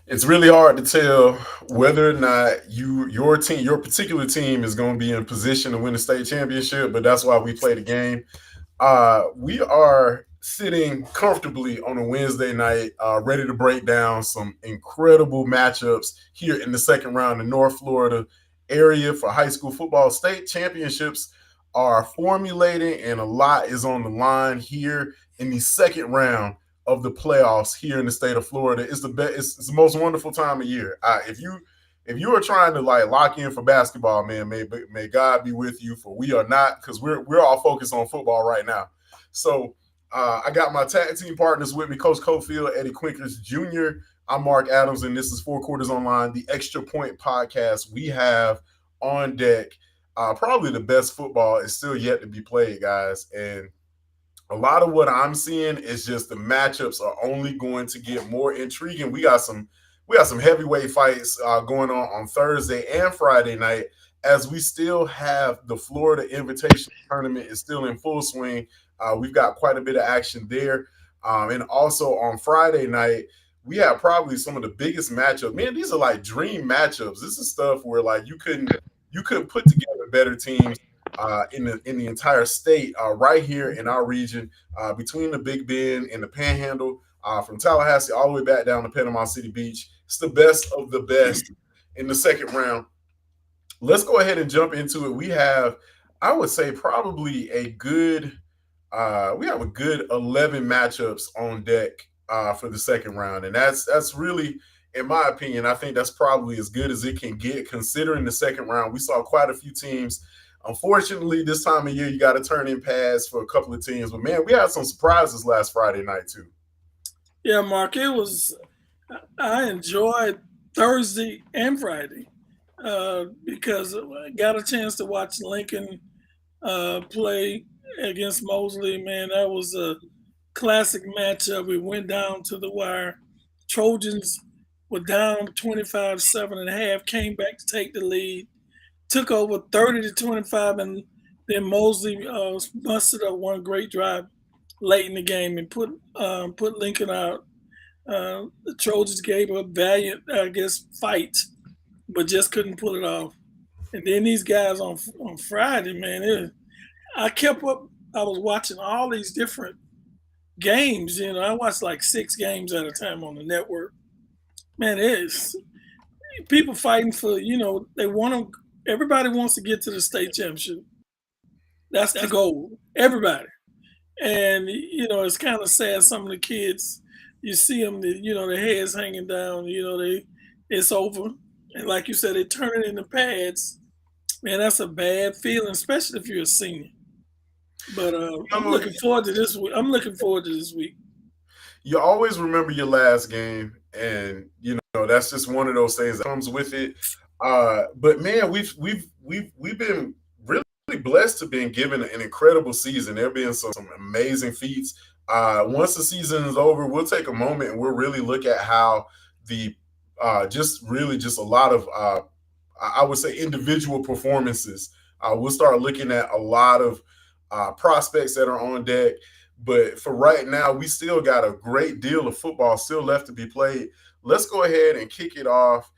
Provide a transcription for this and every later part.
It's really hard to tell whether or not your team, your particular team, is going to be in position to win the state championship. But that's why we play the game. We are sitting comfortably on a Wednesday night, ready to break down some incredible matchups here in the second round. The North Florida area for high school football state championships are formulating, and a lot is on the line here in the second round of the playoffs here in the state of Florida. It's the best. It's the most wonderful time of year. If you are trying to like lock in for basketball, man, may God be with you. For we are not, because we're all focused on football right now. So I got my tag team partners with me, Coach Cofield, Eddie Quinkers Jr. I'm Mark Adams, and this is Four Quarters Online, the Extra Point podcast. We have on deck probably the best football is still yet to be played, guys, and a lot of what I'm seeing is just the matchups are only going to get more intriguing. We got some heavyweight fights going on Thursday and Friday night, as we still have the Florida Invitation Tournament is still in full swing. We've got quite a bit of action there, and also on Friday night we have probably some of the biggest matchups. Man, these are like dream matchups. This is stuff where like you couldn't put together better teams in the entire state, right here in our region, between the Big Bend and the Panhandle, from Tallahassee all the way back down to Panama City Beach. It's the best of the best in the second round. Let's go ahead and jump into it. We have, I would say, probably a good. We have a good 11 matchups on deck for the second round, and that's really, in my opinion, I think that's probably as good as it can get considering the second round. We saw quite a few teams. Unfortunately, this time of year, you got to turn in pads for a couple of teams. But man, we had some surprises last Friday night too. Yeah, Mark, it was. I enjoyed Thursday and Friday because I got a chance to watch Lincoln play against Mosley. Man, that was a classic matchup. We went down to the wire. Trojans were down 25-7 and a half, came back to take the lead, took over 30-25, and then Mosley busted up one great drive late in the game and put Lincoln out. The Trojans gave a valiant, I guess, fight, but just couldn't pull it off. And then these guys on Friday, man, I kept up. I was watching all these different games. I watched like 6 games at a time on the network. Man, it is people fighting for. They want to. Everybody wants to get to the state championship. That's the goal. Everybody. And it's kind of sad. Some of the kids, you see them, their heads hanging down. It's over. And like you said, they turn it into pads. Man, that's a bad feeling, especially if you're a senior. But I'm You, looking forward to this week. I'm looking forward to this week. you always remember your last game, and that's just one of those things that comes with it. But man, we've been really blessed to been given an incredible season. There have been some amazing feats. Once the season is over, we'll take a moment and we'll really look at how the just really just a lot of I would say individual performances. We'll start looking at a lot of prospects that are on deck. But for right now, we still got a great deal of football still left to be played. Let's go ahead and kick it off.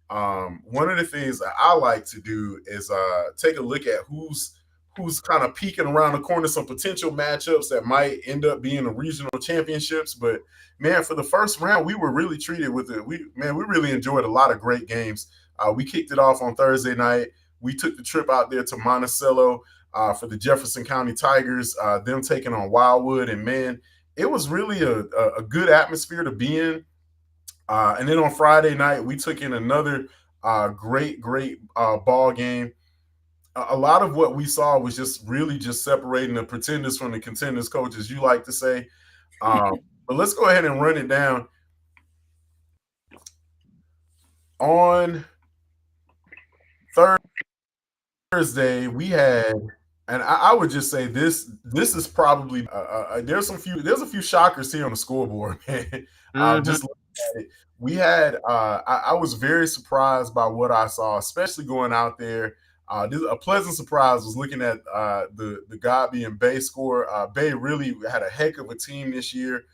One of the things that I like to do is take a look at who's kind of peeking around the corner, some potential matchups that might end up being the regional championships. But man, for the first round, we were really treated with it. We really enjoyed a lot of great games. We kicked it off on Thursday night. We took the trip out there to Monticello for the Jefferson County Tigers, them taking on Wildwood. And man, it was really a good atmosphere to be in. And then on Friday night, we took in another great ball game. A lot of what we saw was just really just separating the pretenders from the contenders, coach, as you like to say. But let's go ahead and run it down. On Thursday, we had, and I would just say this is probably there's a few shockers here on the scoreboard, man. Mm-hmm. Just looking at it, we had I was very surprised by what I saw, especially going out there. A pleasant surprise was looking at the Godby and Bay score. Bay really had a heck of a team this year.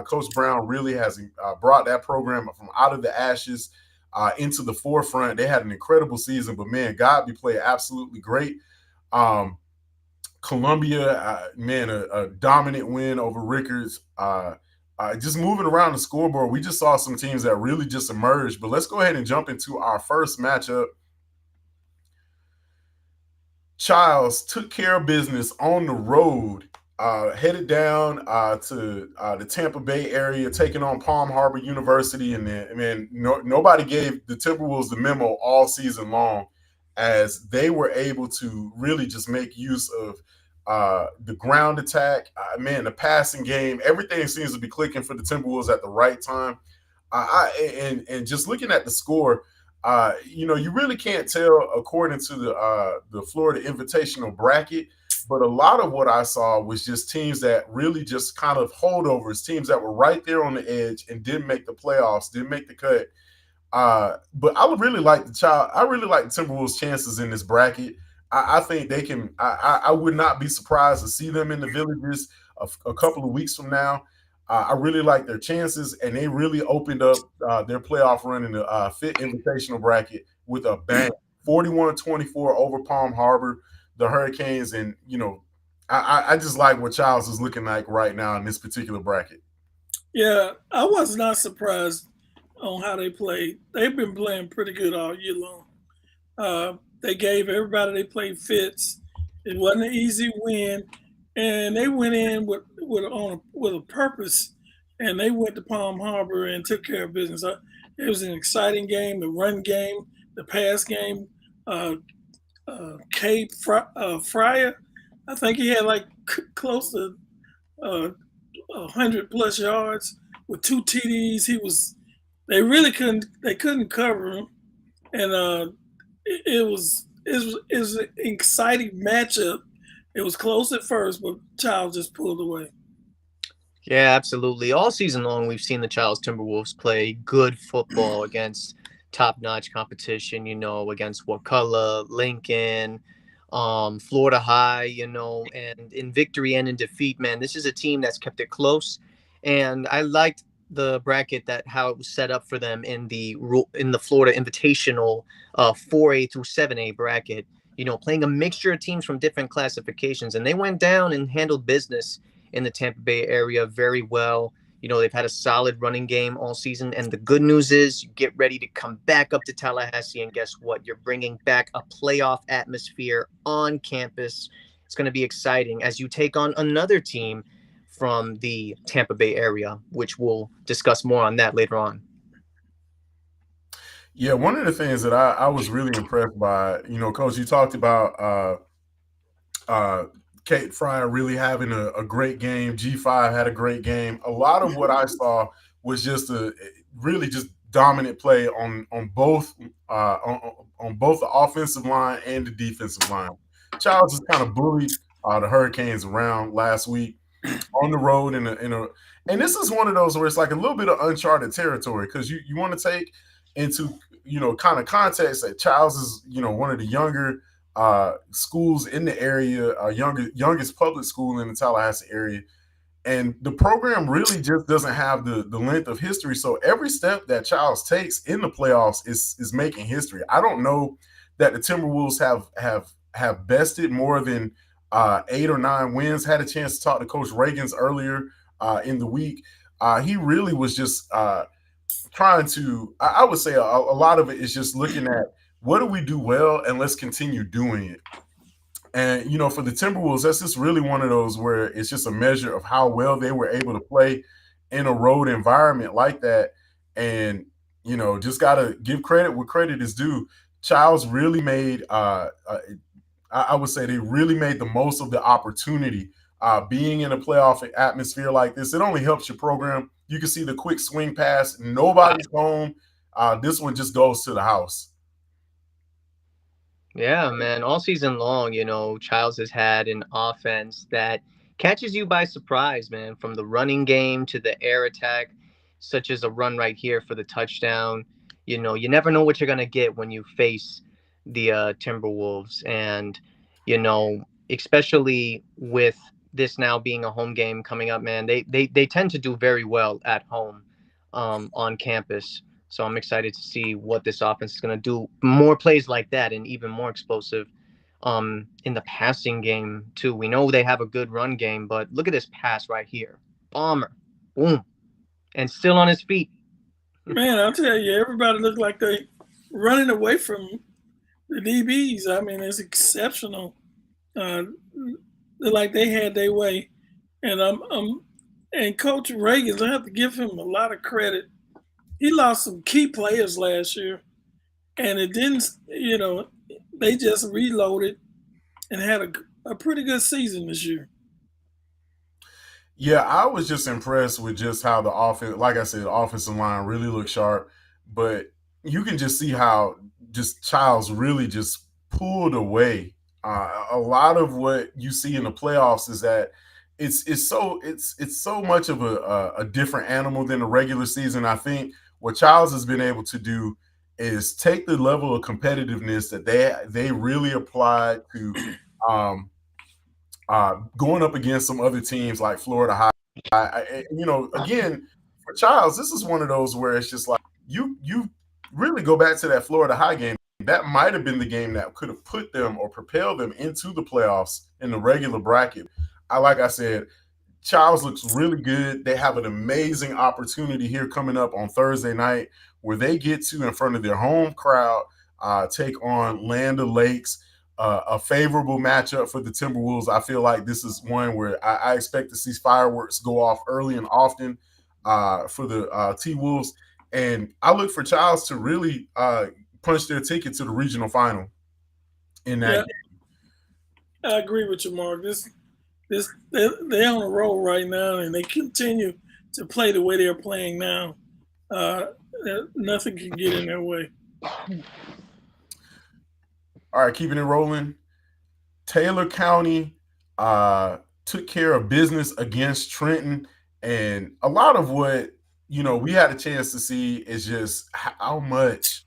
Coach Brown really has brought that program from out of the ashes into the forefront. They had an incredible season, but man, Godby played absolutely great. Um, Columbia, man, a dominant win over Rickards. Just moving around the scoreboard, we just saw some teams that really just emerged. But let's go ahead and jump into our first matchup. Childs took care of business on the road, headed down to the Tampa Bay area, taking on Palm Harbor University. And then, man, nobody gave the Timberwolves the memo all season long, as they were able to really just make use of the ground attack. Man, the passing game, everything seems to be clicking for the Timberwolves at the right time. And just looking at the score, you really can't tell according to the Florida Invitational bracket. But a lot of what I saw was just teams that really just kind of holdovers, teams that were right there on the edge and didn't make the playoffs, didn't make the cut. But I would really like the child. I really like the Timberwolves' chances in this bracket. I think they can. I would not be surprised to see them in the villages a couple of weeks from now. I really like their chances, and they really opened up their playoff run in the Fit Invitational bracket with a bang, 41-24 over Palm Harbor, the Hurricanes, and I just like what Childs is looking like right now in this particular bracket. Yeah, I was not surprised on how they played. They've been playing pretty good all year long. They gave everybody they played fits. It wasn't an easy win, and they went in with a purpose, and they went to Palm Harbor and took care of business. It was an exciting game. The run game, the pass game. Uh, Fryer, I think he had like close to 100+ yards with 2 TDs. He was. They really couldn't. They couldn't cover him, and it was an exciting matchup. It was close at first, but Child just pulled away. Yeah, absolutely. All season long, we've seen the Charles Timberwolves play good football against top-notch competition, against Wakulla, Lincoln, Florida High, and in victory and in defeat, man, this is a team that's kept it close. And I liked the bracket that how it was set up for them in the Florida Invitational 4A through 7A bracket, playing a mixture of teams from different classifications. And they went down and handled business in the Tampa Bay area very well. They've had a solid running game all season. And the good news is you get ready to come back up to Tallahassee. And guess what? You're bringing back a playoff atmosphere on campus. It's going to be exciting as you take on another team from the Tampa Bay area, which we'll discuss more on that later on. Yeah, one of the things that I was really impressed by, Coach, you talked about Kate Fryer really having a great game. G5 had a great game. A lot of what I saw was just a really just dominant play on both on both the offensive line and the defensive line. Childs just kind of bullied the Hurricanes around last week on the road and this is one of those where it's like a little bit of uncharted territory, because you want to take into kind of context that Childs is one of the younger schools in the area, youngest public school in the Tallahassee area. And the program really just doesn't have the length of history. So every step that Childs takes in the playoffs is making history. I don't know that the Timberwolves have bested more than 8 or 9 wins. Had a chance to talk to Coach Reagans earlier in the week. He really was just trying to, I would say a lot of it is just looking at what do we do well and let's continue doing it. And, for the Timberwolves, that's just really one of those where it's just a measure of how well they were able to play in a road environment like that. And, just got to give credit where credit is due. Childs really made, I would say they really made the most of the opportunity. Being in a playoff atmosphere like this, it only helps your program. You can see the quick swing pass. Nobody's home. This one just goes to the house. Yeah, man. All season long, Childs has had an offense that catches you by surprise, man, from the running game to the air attack, such as a run right here for the touchdown. You never know what you're going to get when you face the Timberwolves. And, especially with this now being a home game coming up, man, they tend to do very well at home, on campus. So I'm excited to see what this offense is going to do. More plays like that and even more explosive in the passing game too. We know they have a good run game, but look at this pass right here. Bomber. Boom. And still on his feet. Man, I'll tell you, everybody looked like they running away from the DBs. I mean, it's exceptional. Uh, like they had their way, and and Coach Reagan, I have to give him a lot of credit. He lost some key players last year, and it didn't. They just reloaded and had a pretty good season this year. Yeah, I was just impressed with just how the offense, like I said, the offensive line really looked sharp. But you can just see how just Childs really just pulled away. A lot of what you see in the playoffs is that it's so much of a different animal than the regular season. I think what Childs has been able to do is take the level of competitiveness that they really applied to um, going up against some other teams like Florida High. Again, for Childs, this is one of those where it's just like you really go back to that Florida High game. That might have been the game that could have put them or propelled them into the playoffs in the regular bracket. Like I said, Childs looks really good. They have an amazing opportunity here coming up on Thursday night where they get to, in front of their home crowd, take on Land O'Lakes, a favorable matchup for the Timberwolves. I feel like this is one where I expect to see fireworks go off early and often for the T-Wolves. And I look for Childs to really punch their ticket to the regional final in that Yeah, game. I agree with you, Mark. They're on a roll right now, and they continue to play the way they're playing now. Uh, Nothing can get in their way. All right, keeping it rolling. Taylor County uh, took care of business against Trenton, and a lot of what we had a chance to see is just how much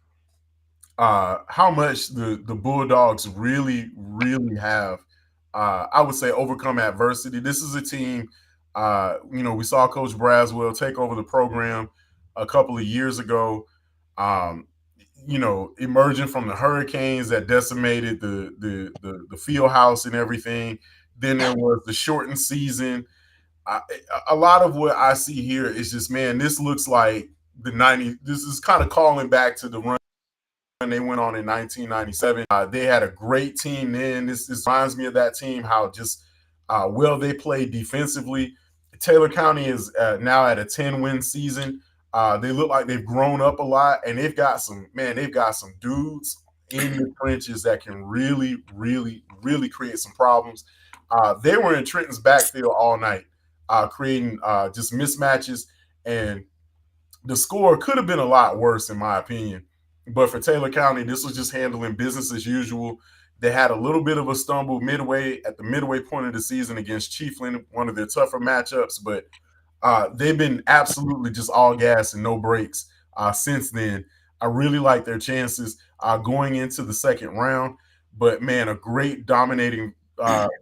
the Bulldogs really have. I would say overcome adversity. This is a team. We saw Coach Braswell take over the program a couple of years ago. Um, emerging from the hurricanes that decimated the field house and everything. Then there was the shortened season. I, a lot of what I see here is just, man, this looks like the 90s. This is kind of calling back to the run they went on in 1997. They had a great team then. This reminds me of that team, how just well they played defensively. Taylor County is now at a 10-win season. They look like they've grown up a lot, and they've got some dudes in the trenches that can really create some problems. They were in Trenton's backfield all night, creating just mismatches, and the score could have been a lot worse, in my opinion. But for Taylor County, this was just handling business as usual. They had a little bit of a stumble at the midway point of the season against Chiefland, one of their tougher matchups, but they've been absolutely just all gas and no brakes since then. I really like their chances going into the second round. But man, a great dominating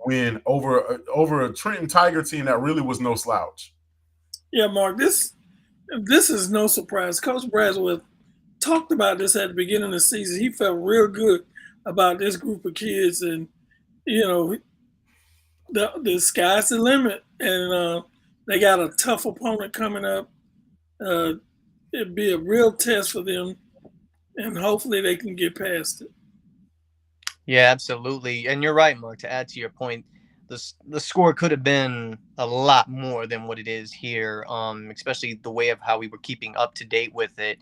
win over a Trenton Tiger team that really was no slouch. Yeah, Mark. This is no surprise. Coach Braswell talked about this at the beginning of the season. He felt real good about this group of kids, and you know, the sky's the limit, and they got a tough opponent coming up. Uh, It'd be a real test for them, and hopefully they can get past it. Yeah, absolutely. And you're right, Mark, to add to your point, the score could have been a lot more than what it is here, especially the way of how we were keeping up to date with it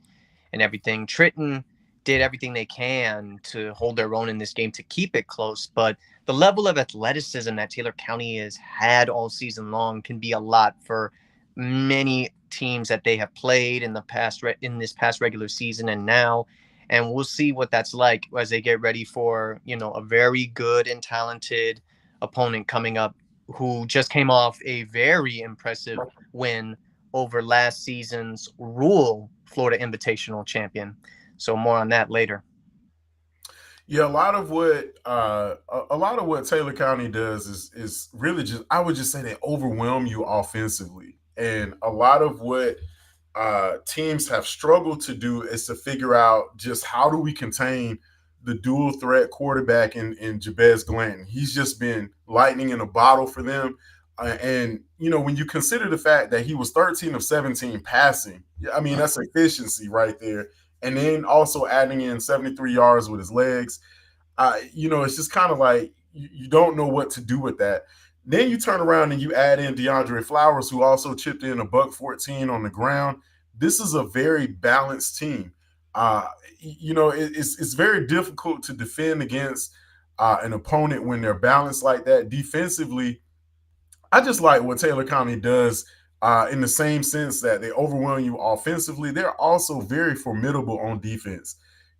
and everything. Trenton did everything they can to hold their own in this game to keep it close, but the level of athleticism that Taylor County has had all season long can be a lot for many teams that they have played in the past in this past regular season and now. And we'll see what that's like as they get ready for, a very good and talented opponent coming up who just came off a very impressive win over last season's Florida Invitational champion. So more on that later. Yeah, a lot of what Taylor County does is really just, I would just say, they overwhelm you offensively, and a lot of what teams have struggled to do is to figure out just how do we contain the dual threat quarterback in Jabez Glanton. He's just been lightning in a bottle for them. And, when you consider the fact that he was 13 of 17 passing, I mean, that's efficiency right there. And then also adding in 73 yards with his legs. It's just kind of like you don't know what to do with that. Then you turn around and you add in DeAndre Flowers, who also chipped in a buck 14 on the ground. This is a very balanced team. Uh, it's very difficult to defend against an opponent when they're balanced like that. Defensively, I just like what Taylor County does in the same sense that they overwhelm you offensively. They're also very formidable on defense.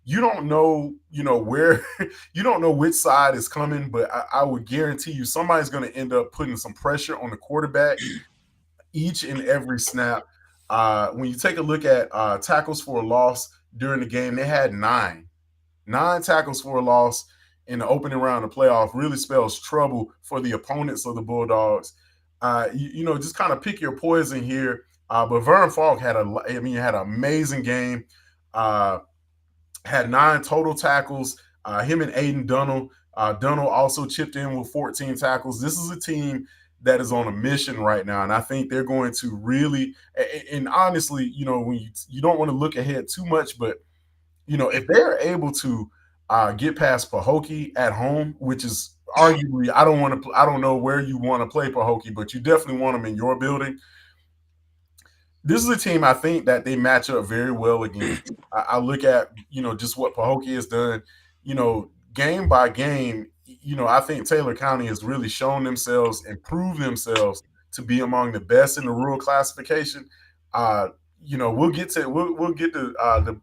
Where you don't know which side is coming, but I would guarantee you somebody's going to end up putting some pressure on the quarterback each and every snap. When you take a look at tackles for a loss during the game, they had nine tackles for a loss in the opening round of the playoff. Really spells trouble for the opponents of the Bulldogs. Just kind of pick your poison here. But Vern Falk had had an amazing game. Had 9 total tackles. Him and Aiden Dunnell. Dunnell also chipped in with 14 tackles. This is a team that is on a mission right now, and I think they're going to really. And honestly, when you don't want to look ahead too much, but if they're able to get past Pahokee at home, which is arguably, I don't know where you want to play Pahokee, but you definitely want them in your building. This is a team I think that they match up very well against. I look at just what Pahokee has done, game by game. I think Taylor County has really shown themselves and proved themselves to be among the best in the rural classification. We'll get to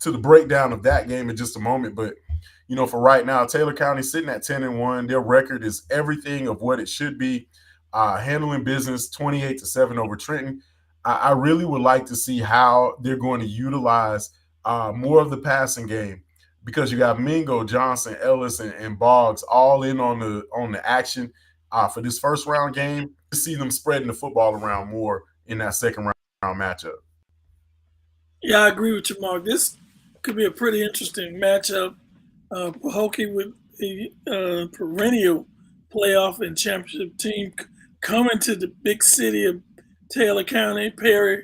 the breakdown of that game in just a moment, but for right now, Taylor County sitting at 10-1. Their record is everything of what it should be. Handling business 28-7 over Trenton. I really would like to see how they're going to utilize more of the passing game, because you got Mingo, Johnson, Ellis, and Boggs all in on the action for this first round game. To see them spreading the football around more in that second round matchup. Yeah, I agree with you, Mark. This could be a pretty interesting matchup. Pahokee with the perennial playoff and championship team coming to the big city of Taylor County, Perry,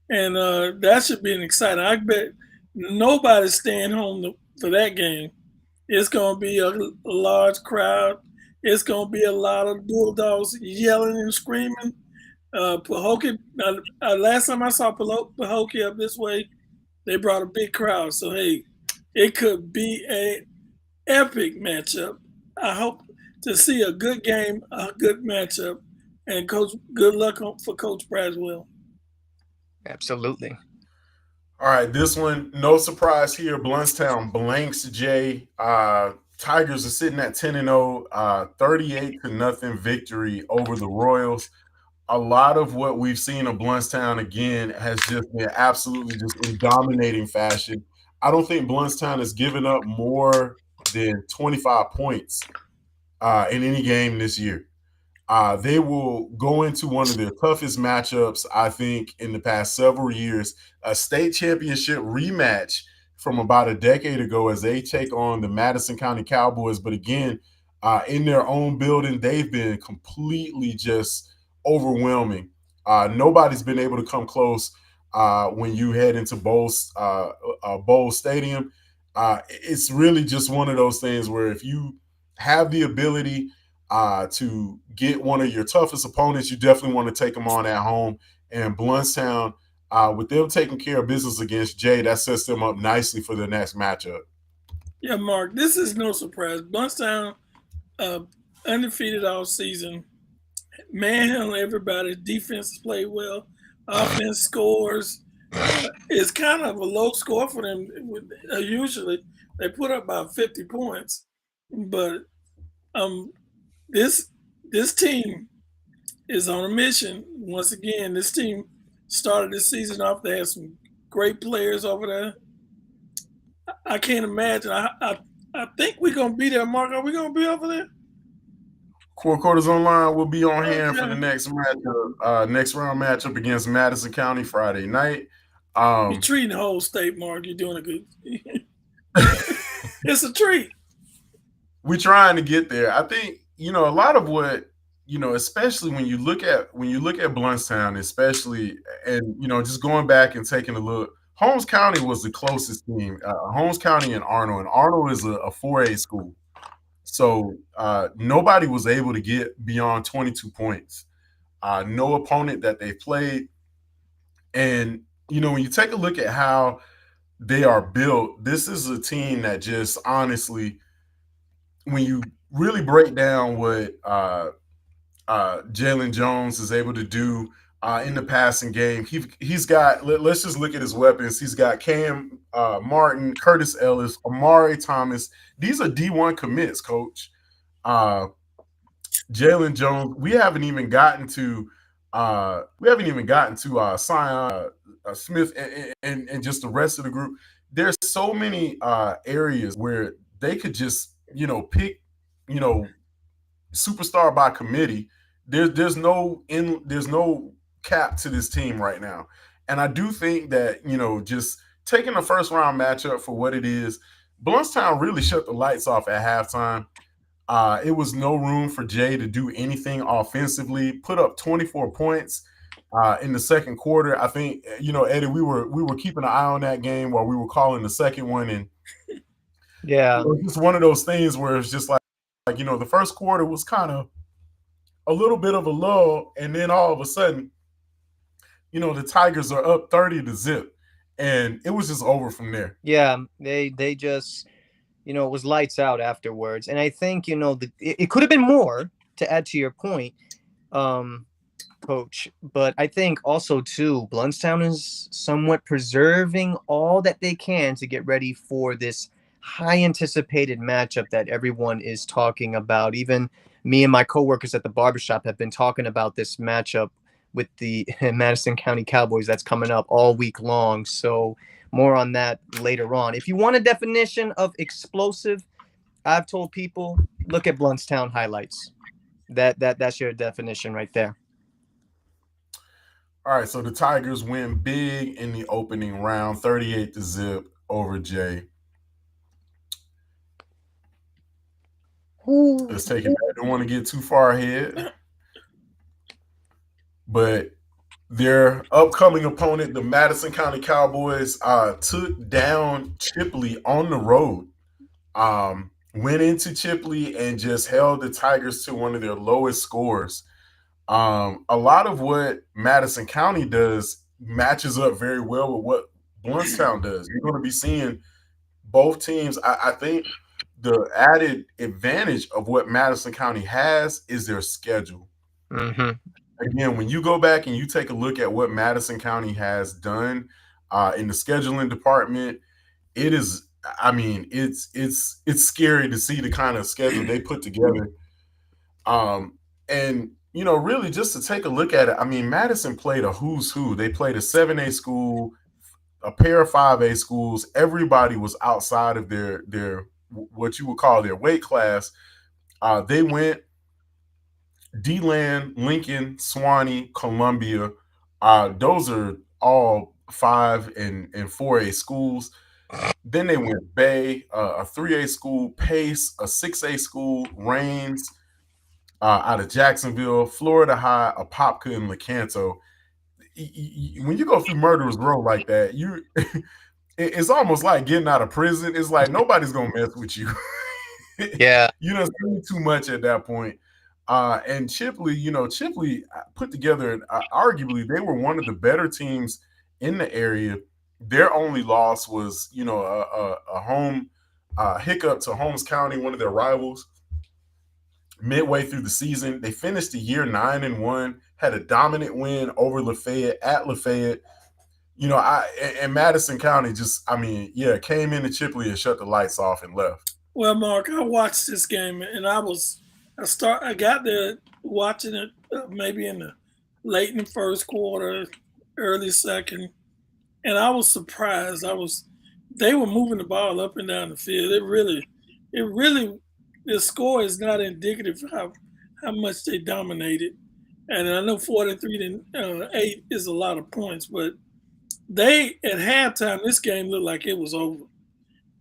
and that should be an exciting. I bet nobody's staying home for that game. It's going to be a large crowd. It's going to be a lot of Bulldogs yelling and screaming. Pahokee, last time I saw Pahokee up this way, they brought a big crowd. So, hey, it could be an epic matchup. I hope to see a good game, a good matchup. And, Coach, good luck for Coach Braswell. Absolutely. All right, this one, no surprise here. Bluntstown blanks Jay. Tigers are sitting at 10-0, 38-0 victory over the Royals. A lot of what we've seen of Bluntstown again has just been absolutely just in dominating fashion. I don't think Bluntstown has given up more than 25 points in any game this year. They will go into one of their toughest matchups, I think, in the past several years. A state championship rematch from about a decade ago as they take on the Madison County Cowboys. But again, in their own building, they've been completely just overwhelming. Nobody's been able to come close when you head into Bowl Stadium. It's really just one of those things where if you have the ability to get one of your toughest opponents, you definitely want to take them on at home. And Bluntstown, with them taking care of business against Jay, that sets them up nicely for the next matchup. Yeah, Mark, this is no surprise. Bluntstown, undefeated all season, manhandling everybody. Defense played well. Offense scores. It's kind of a low score for them. Usually, they put up about 50 points, but this team is on a mission. Once again, this team started the season off. They had some great players over there. I can't imagine. I think we're gonna be there, Mark. Are we gonna be over there? Core Quarters Online will be on hand for the Okay. next matchup, next round matchup against Madison County Friday night. You're treating the whole state, Mark. You're doing a good. It's a treat. We're trying to get there. I think a lot of what especially when you look at Bluntstown, especially, and just going back and taking a look. Holmes County was the closest team. Holmes County and Arnold is a 4A school. So nobody was able to get beyond 22 points. No opponent that they played. And, when you take a look at how they are built, this is a team that just honestly, when you really break down what Jalen Jones is able to do in the passing game, he's got, let's just look at his weapons. He's got Cam Martin, Curtis Ellis, Amari Thomas. These are D1 commits, coach. Jalen Jones. We haven't even gotten to Sion Smith and just the rest of the group. There's so many areas where they could just pick superstar by committee. There's no cap to this team right now, and I do think that just taking the first round matchup for what it is, Bluntstown really shut the lights off at halftime. It was no room for Jay to do anything offensively. Put up 24 points in the second quarter. I think Eddie, we were keeping an eye on that game while we were calling the second one, and Yeah. it's one of those things where it's just like the first quarter was kind of a little bit of a lull, and then all of a sudden, the Tigers are up 30-0, and it was just over from there. Yeah, they just it was lights out afterwards. And I think it could have been more, to add to your point, coach, but I think also too Bluntstown is somewhat preserving all that they can to get ready for this high anticipated matchup that everyone is talking about. Even me and my coworkers at the barbershop have been talking about this matchup with the Madison County Cowboys that's coming up all week long. So more on that later on. If you want a definition of explosive, I've told people, look at Bluntstown highlights. That's your definition right there. All right, so the Tigers win big in the opening round, 38-0 over Jay. Let's take it back. Don't want to get too far ahead. But their upcoming opponent, the Madison County Cowboys, took down Chipley on the road. Went into Chipley and just held the Tigers to one of their lowest scores. A lot of what Madison County does matches up very well with what Bluntstown does. You're going to be seeing both teams. I think the added advantage of what Madison County has is their schedule. Mm-hmm. Again, when you go back and you take a look at what Madison County has done in the scheduling department, it is. I mean, it's scary to see the kind of schedule they put together. And really just to take a look at it, I mean, Madison played a who's who. They played a 7A school, a pair of 5A schools. Everybody was outside of their what you would call their weight class. They went DeLand, Lincoln, Swanee, Columbia. Those are all 5 and 4A schools. Then they went Bay, a 3A school, Pace, a 6A school, Rains, out of Jacksonville, Florida High, Apopka, and Lecanto. When you go through Murderers Row like that, it's almost like getting out of prison. It's like nobody's gonna mess with you. Yeah, you don't see too much at that point. And Chipley put together, arguably, they were one of the better teams in the area. Their only loss was, a home hiccup to Holmes County, one of their rivals. Midway through the season, they finished the year 9-1, had a dominant win over Lafayette at Lafayette. And Madison County came into Chipley and shut the lights off and left. Well, Mark, I watched this game and I got there watching it maybe in the late in the first quarter, early second, and I was surprised. They were moving the ball up and down the field. it really the score is not indicative of how much they dominated. And I know 43-8 is a lot of points, but they at halftime this game looked like it was over.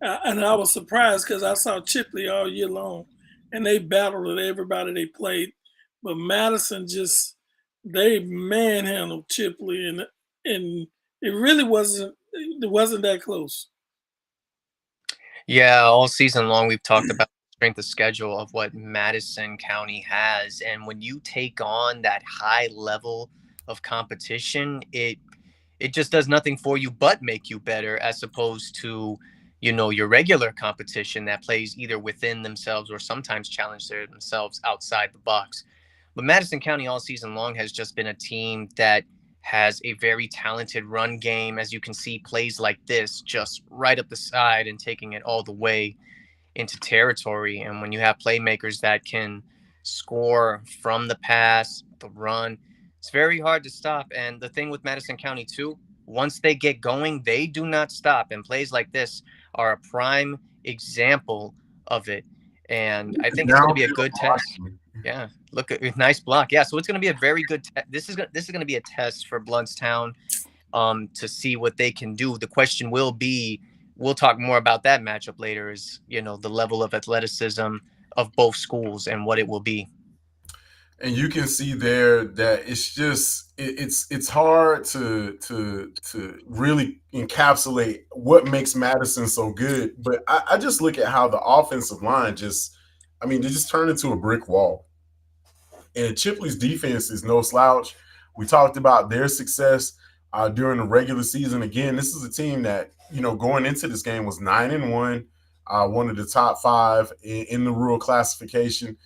And I was surprised because I saw Chipley all year long, and they battled with everybody they played. But Madison just they manhandled Chipley, and it wasn't that close. Yeah, all season long we've talked about the strength of schedule of what Madison County has, and when you take on that high level of competition, it just does nothing for you but make you better, as opposed to, your regular competition that plays either within themselves or sometimes challenge themselves outside the box. But Madison County all season long has just been a team that has a very talented run game. As you can see, plays like this just right up the side and taking it all the way into territory. And when you have playmakers that can score from the pass, the run, it's very hard to stop. And the thing with Madison County, too, once they get going, they do not stop. And plays like this are a prime example of it. And I think it's going to be a good test. Yeah, look at nice block. Yeah, so it's going to be a very good. This is going to be a test for Bluntstown, to see what they can do. The question will be, we'll talk more about that matchup later. Is the level of athleticism of both schools and what it will be. And you can see there that it's just it's hard to really encapsulate what makes Madison so good. But I just look at how the offensive line they just turn into a brick wall. And Chipley's defense is no slouch. We talked about their success during the regular season. Again, this is a team that going into this game was 9-1, one of the top five in the rural classification.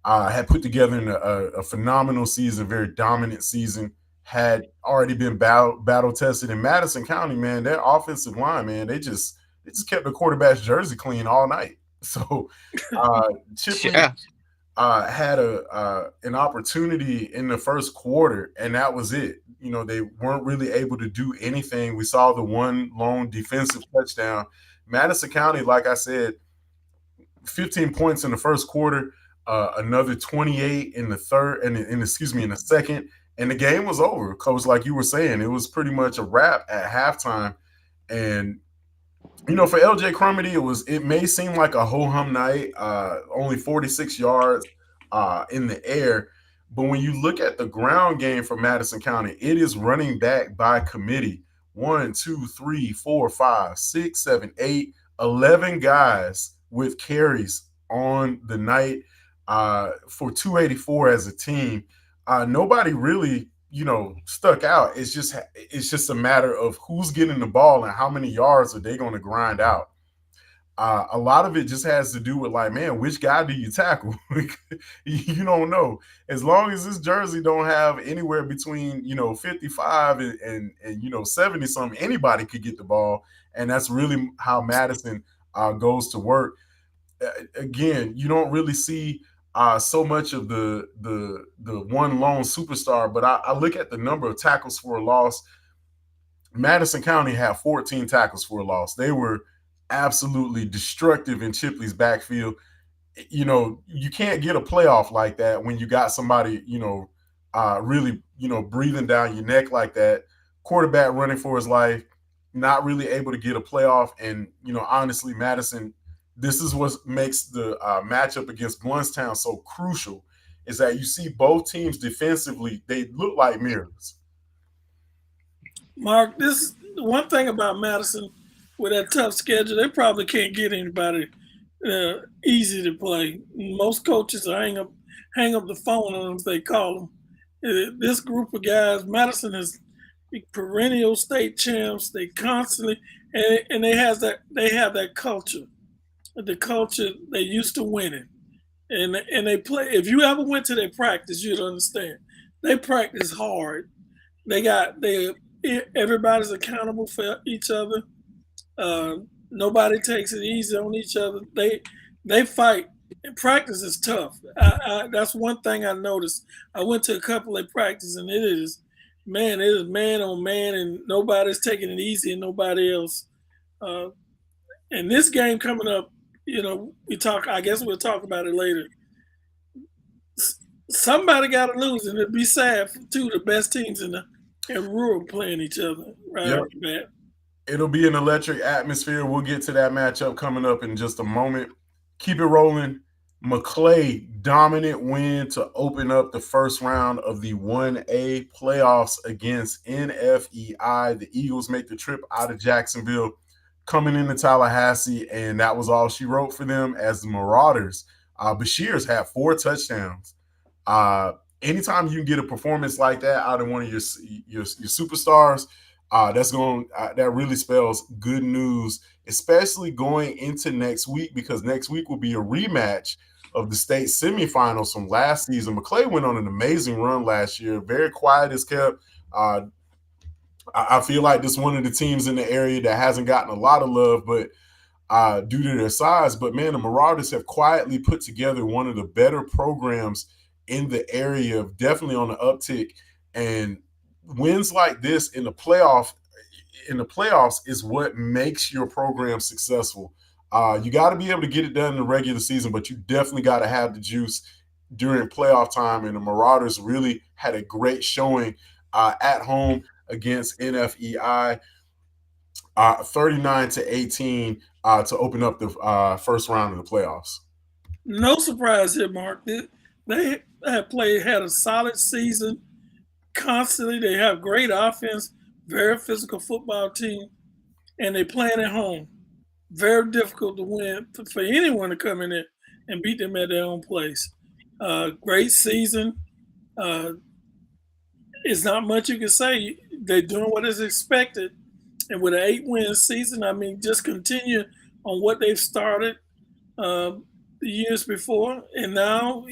Had put together a phenomenal season, very dominant season. Had already been battle tested in Madison County. Man, their offensive line, man, they just kept the quarterback's jersey clean all night. So Chipley. Yeah. Had an opportunity in the first quarter, and that was it. They weren't really able to do anything. We saw the one lone defensive touchdown. Madison County, like I said, 15 points in the first quarter, another 28 in the third, and in the second, and the game was over. Coach, like you were saying, it was pretty much a wrap at halftime. And for LJ Crumity, it may seem like a ho-hum night, only 46 yards in the air. But when you look at the ground game for Madison County, it is running back by committee. 1, 2, 3, 4, 5, 6, 7, 8, 11 guys with carries on the night for 284 as a team. Nobody really stuck out. It's just a matter of who's getting the ball and how many yards are they going to grind out. A lot of it just has to do with man, which guy do you tackle? You don't know. As long as this jersey don't have anywhere between 55 and 70 something, anybody could get the ball, and that's really how Madison goes to work. Again, you don't really see so much of the one lone superstar, but I look at the number of tackles for a loss. Madison County had 14 tackles for a loss. They were absolutely destructive in Chipley's backfield. You can't get a playoff like that when you got somebody, really, breathing down your neck like that. Quarterback running for his life, not really able to get a playoff. And, honestly, Madison, this is what makes the matchup against Bluntstown so crucial, is that you see both teams defensively, they look like mirrors. Mark, this one thing about Madison with that tough schedule, they probably can't get anybody easy to play. Most coaches hang up the phone on them if they call them. This group of guys, Madison is perennial state champs. They constantly and they have that culture. The culture they used to winning, and they play. If you ever went to their practice, you'd understand. They practice hard. Everybody's accountable for each other. Nobody takes it easy on each other. They fight. Practice is tough. That's one thing I noticed. I went to a couple of practices, and it is man on man, and nobody's taking it easy, and nobody else. And this game coming up we talk. I guess we'll talk about it later. Somebody got to lose, and it'd be sad for two of the best teams in rural playing each other right Yep. off the bat. It'll be an electric atmosphere. We'll get to that matchup coming up in just a moment. Keep it rolling. McClay dominant win to open up the first round of the 1A playoffs against NFEI. The Eagles make the trip out of Jacksonville, coming into Tallahassee, and that was all she wrote for them as the Marauders. Bashir's had 4 touchdowns. Uh, Anytime you can get a performance like that out of one of your superstars, that really spells good news, especially going into next week, because next week will be a rematch of the state semifinals from last season. McClay went on an amazing run last year, very quiet as kept. Uh, I feel like this is one of the teams in the area that hasn't gotten a lot of love, but due to their size. But man, the Marauders have quietly put together one of the better programs in the area, definitely on the uptick. And wins like this in the playoffs is what makes your program successful. You got to be able to get it done in the regular season, but you definitely got to have the juice during playoff time. And the Marauders really had a great showing at home against NFEI, 39-18 to open up the first round of the playoffs. No surprise here, Mark. They have had a solid season constantly. They have great offense, very physical football team, and they playing at home. Very difficult to win for anyone to come in there and beat them at their own place. Great season. Uh, it's not much you can say. They're doing what is expected. And with an 8-win season, I mean, just continue on what they've started the years before. And now,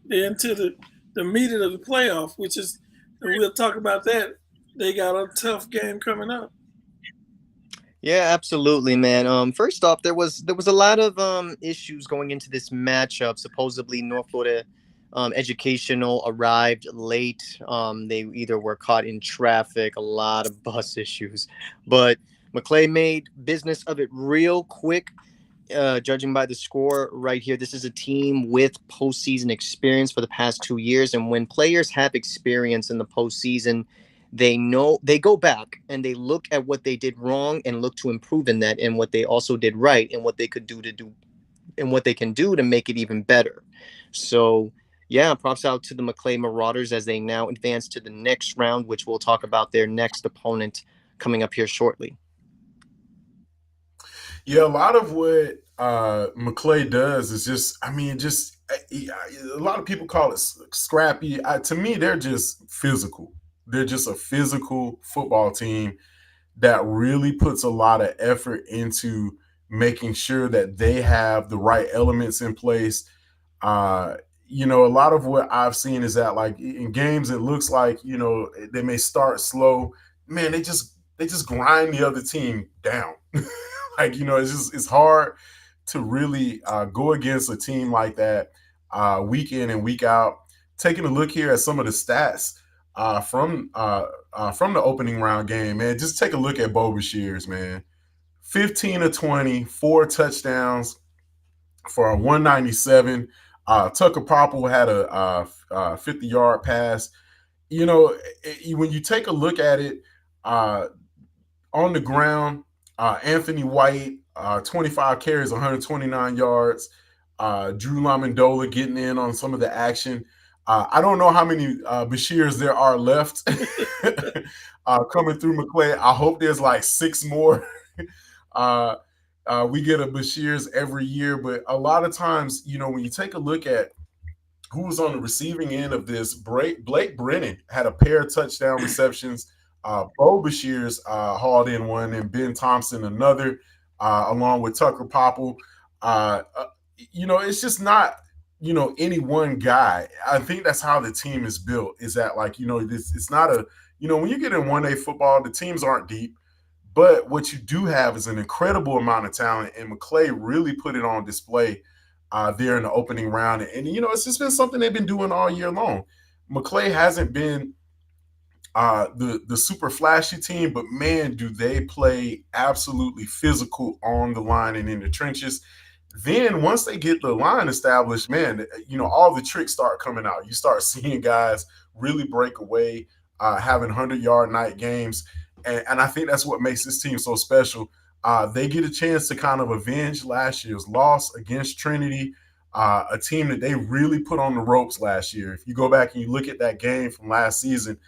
they're into the meat of the playoff, which is, and we'll talk about that. They got a tough game coming up. Yeah, absolutely, man. First off, there was a lot of issues going into this matchup. Supposedly, North Florida Educational arrived late. They either were caught in traffic, a lot of bus issues, but McClay made business of it real quick. Judging by the score right here, this is a team with postseason experience for the past 2 years. And when players have experience in the postseason, they know they go back and they look at what they did wrong and look to improve in that, and what they also did right and what they could do and what they can do to make it even better. So, yeah, props out to the McClay Marauders as they now advance to the next round, which we'll talk about their next opponent coming up here shortly. Yeah, a lot of what McClay does is just, I mean, just a lot of people call it scrappy. To me, they're just physical. They're just a physical football team that really puts a lot of effort into making sure that they have the right elements in place. Uh, a lot of what I've seen is that, like, in games, it looks like they may start slow. Man, they just grind the other team down. Like, it's hard to really go against a team like that week in and week out. Taking a look here at some of the stats from the opening round game, man, just take a look at Bo Bashir's, man. 15 of 20, 4 touchdowns for a 197. Tucker Popple had a 50-yard pass. When you take a look at it, on the ground, Anthony White, 25 carries, 129 yards. Drew Lamendola getting in on some of the action. I don't know how many Bashirs there are left coming through McClay. I hope there's like 6 more. We get a Bashirs every year, but a lot of times, when you take a look at who was on the receiving end of this, Blake Brennan had a pair of touchdown receptions. Bo Bashir's hauled in one, and Ben Thompson another, along with Tucker Popple. It's just not, any one guy. I think that's how the team is built, is that, like, it's not when you get in 1A football, the teams aren't deep. But what you do have is an incredible amount of talent, and McClay really put it on display there in the opening round. And it's just been something they've been doing all year long. McClay hasn't been the super flashy team, but man, do they play absolutely physical on the line and in the trenches. Then once they get the line established, man, all the tricks start coming out. You start seeing guys really break away, having 100-yard night games, and I think that's what makes this team so special. They get a chance to kind of avenge last year's loss against Trinity, a team that they really put on the ropes last year. If you go back and you look at that game from last season,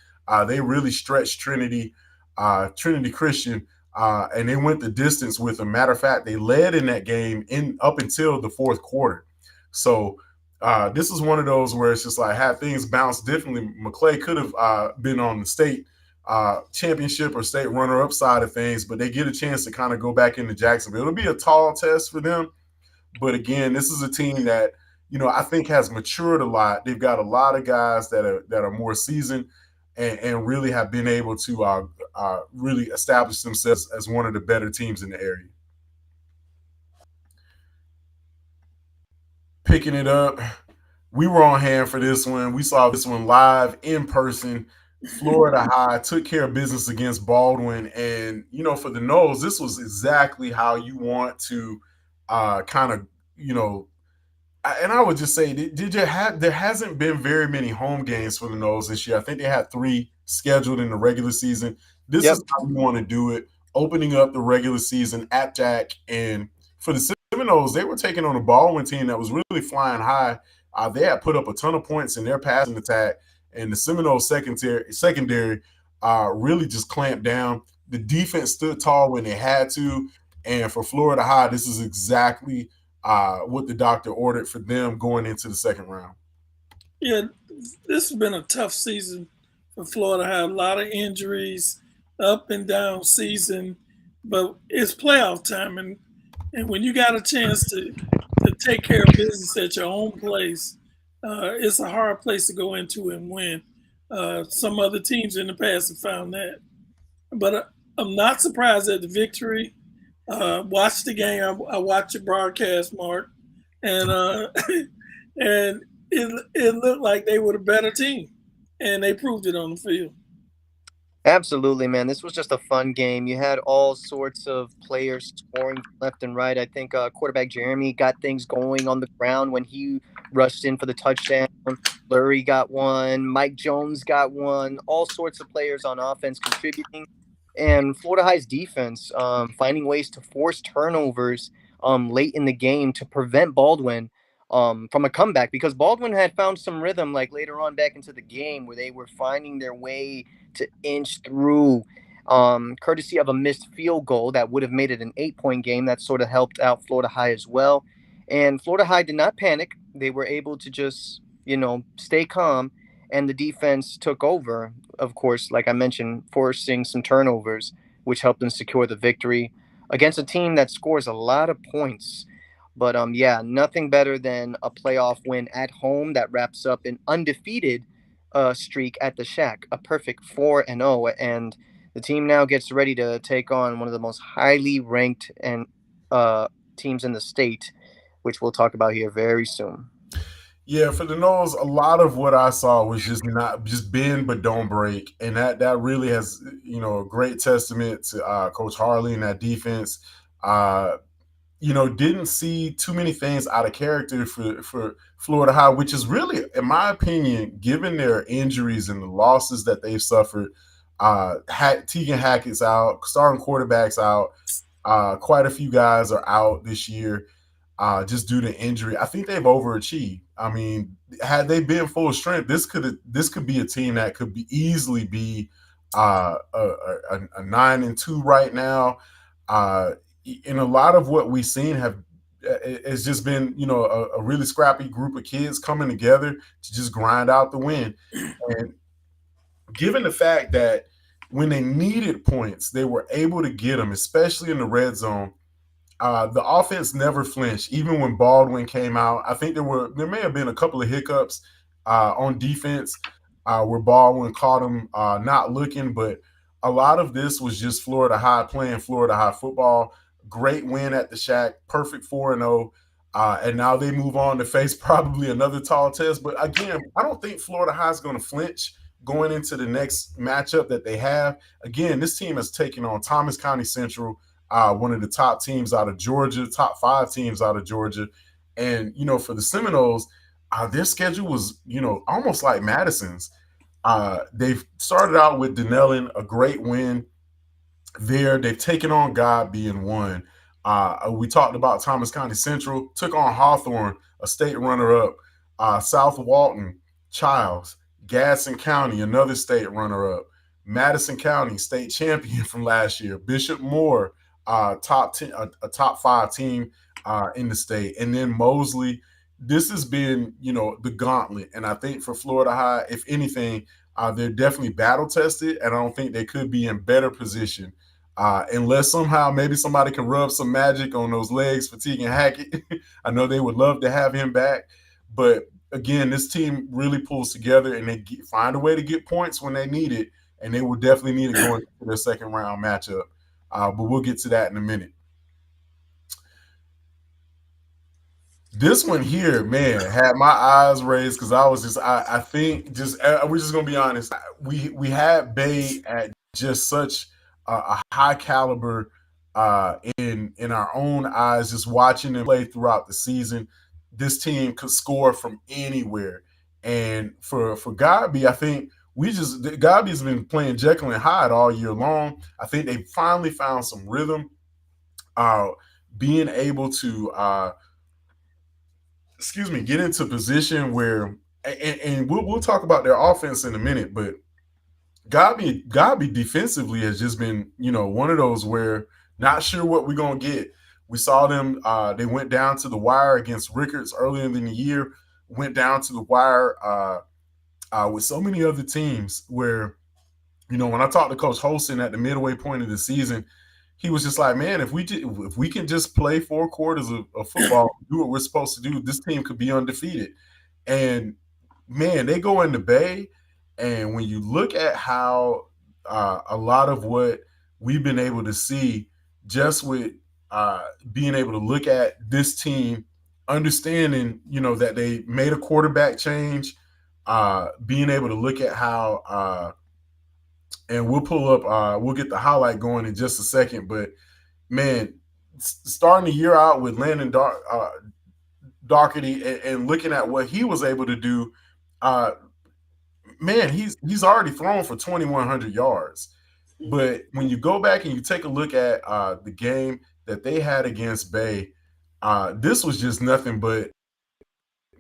they really stretched Trinity Christian, and they went the distance with them. Matter of fact, they led in that game in up until the fourth quarter. So this is one of those where it's just like had things bounced differently. McClay could have been on the state championship or state runner-up side of things, but they get a chance to kind of go back into Jacksonville. It'll be a tall test for them, but again, this is a team that I think has matured a lot. They've got a lot of guys that are more seasoned and really have been able to really establish themselves as one of the better teams in the area. Picking it up, we were on hand for this one. We saw this one live in person. Florida High took care of business against Baldwin, and for the Noles, this was exactly how you want to kind of and I would just say, did you have? There hasn't been very many home games for the Noles this year. I think they had 3 scheduled in the regular season. This Yep. is how you want to do it, opening up the regular season at Jack. And for the Seminoles, they were taking on a Baldwin team that was really flying high. They had put up a ton of points in their passing attack, and the Seminoles secondary really just clamped down. The defense stood tall when they had to, and for Florida High, this is exactly what the doctor ordered for them going into the second round. Yeah, this has been a tough season for Florida. Had a lot of injuries, up and down season, but it's playoff time, and when you got a chance to take care of business at your own place, it's a hard place to go into and win. Some other teams in the past have found that, but I'm not surprised at the victory. Watched the game. I watched the broadcast, Mark, and and it looked like they were the better team, and they proved it on the field. Absolutely, man. This was just a fun game. You had all sorts of players scoring left and right. I think quarterback Jeremy got things going on the ground when he rushed in for the touchdown. Lurie got one. Mike Jones got one. All sorts of players on offense contributing. And Florida High's defense finding ways to force turnovers late in the game to prevent Baldwin from a comeback, because Baldwin had found some rhythm like later on back into the game where they were finding their way to inch through, courtesy of a missed field goal that would have made it an 8-point game. That sort of helped out Florida High as well. And Florida High did not panic. They were able to just, stay calm, and the defense took over, of course, like I mentioned, forcing some turnovers, which helped them secure the victory against a team that scores a lot of points. But yeah, nothing better than a playoff win at home that wraps up an undefeated streak at the Shack, a perfect 4-0, and the team now gets ready to take on one of the most highly ranked and teams in the state, which we'll talk about here very soon. Yeah, for the Noles, a lot of what I saw was just bend but don't break, and that really has a great testament to Coach Harley and that defense. Didn't see too many things out of character for Florida High, which is really, in my opinion, given their injuries and the losses that they've suffered. Tegan Hackett's out, starting quarterback's out. Quite a few guys are out this year just due to injury. I think they've overachieved. I mean, had they been full strength, this could be a team that could easily be a 9-2 right now. And a lot of what we've seen it's just been a really scrappy group of kids coming together to just grind out the win. And given the fact that when they needed points, they were able to get them, especially in the red zone. The offense never flinched, even when Baldwin came out. I think there may have been a couple of hiccups on defense where Baldwin caught him not looking, but a lot of this was just Florida High playing Florida High football. Great win at the Shack, perfect 4-0. And now they move on to face probably another tall test. But again, I don't think Florida High is going to flinch going into the next matchup that they have. Again, this team has taken on Thomas County Central, one of the top teams out of Georgia, top five teams out of Georgia. And, for the Seminoles, their schedule was, almost like Madison's. They've started out with Denellen, a great win there. They've taken on God being one. We talked about Thomas County Central, took on Hawthorne, a state runner up. South Walton, Childs, Gadsden County, another state runner up. Madison County, state champion from last year. Bishop Moore, a top five team in the state. And then Mosley. This has been, the gauntlet. And I think for Florida High, if anything, they're definitely battle tested, and I don't think they could be in better position unless somehow maybe somebody can rub some magic on those legs for Tegan Hackett. I know they would love to have him back, but again, this team really pulls together and they find a way to get points when they need it, and they will definitely need it going into their second round matchup. But we'll get to that in a minute. This one here, man, had my eyes raised because I was I think we're just gonna be honest. We had Bay at just such a high caliber in our own eyes. Just watching them play throughout the season, this team could score from anywhere. And for Godby, I think Godby's been playing Jekyll and Hyde all year long. I think they finally found some rhythm, being able to. Get into position where, and we'll talk about their offense in a minute, but Godby defensively has just been, one of those where not sure what we're going to get. We saw them, they went down to the wire against Rickards earlier in the year, went down to the wire with so many other teams where, when I talked to Coach Holston at the midway point of the season, he was just like, man, if we can just play 4 quarters of football, do what we're supposed to do, this team could be undefeated. And man, they go into Bay, and when you look at how a lot of what we've been able to see, just with being able to look at this team, understanding, that they made a quarterback change, being able to look at how. And we'll pull up, we'll get the highlight going in just a second. But man, starting the year out with Landon Doherty and looking at what he was able to do, man, he's already thrown for 2,100 yards. But when you go back and you take a look at the game that they had against Bay, this was just nothing but,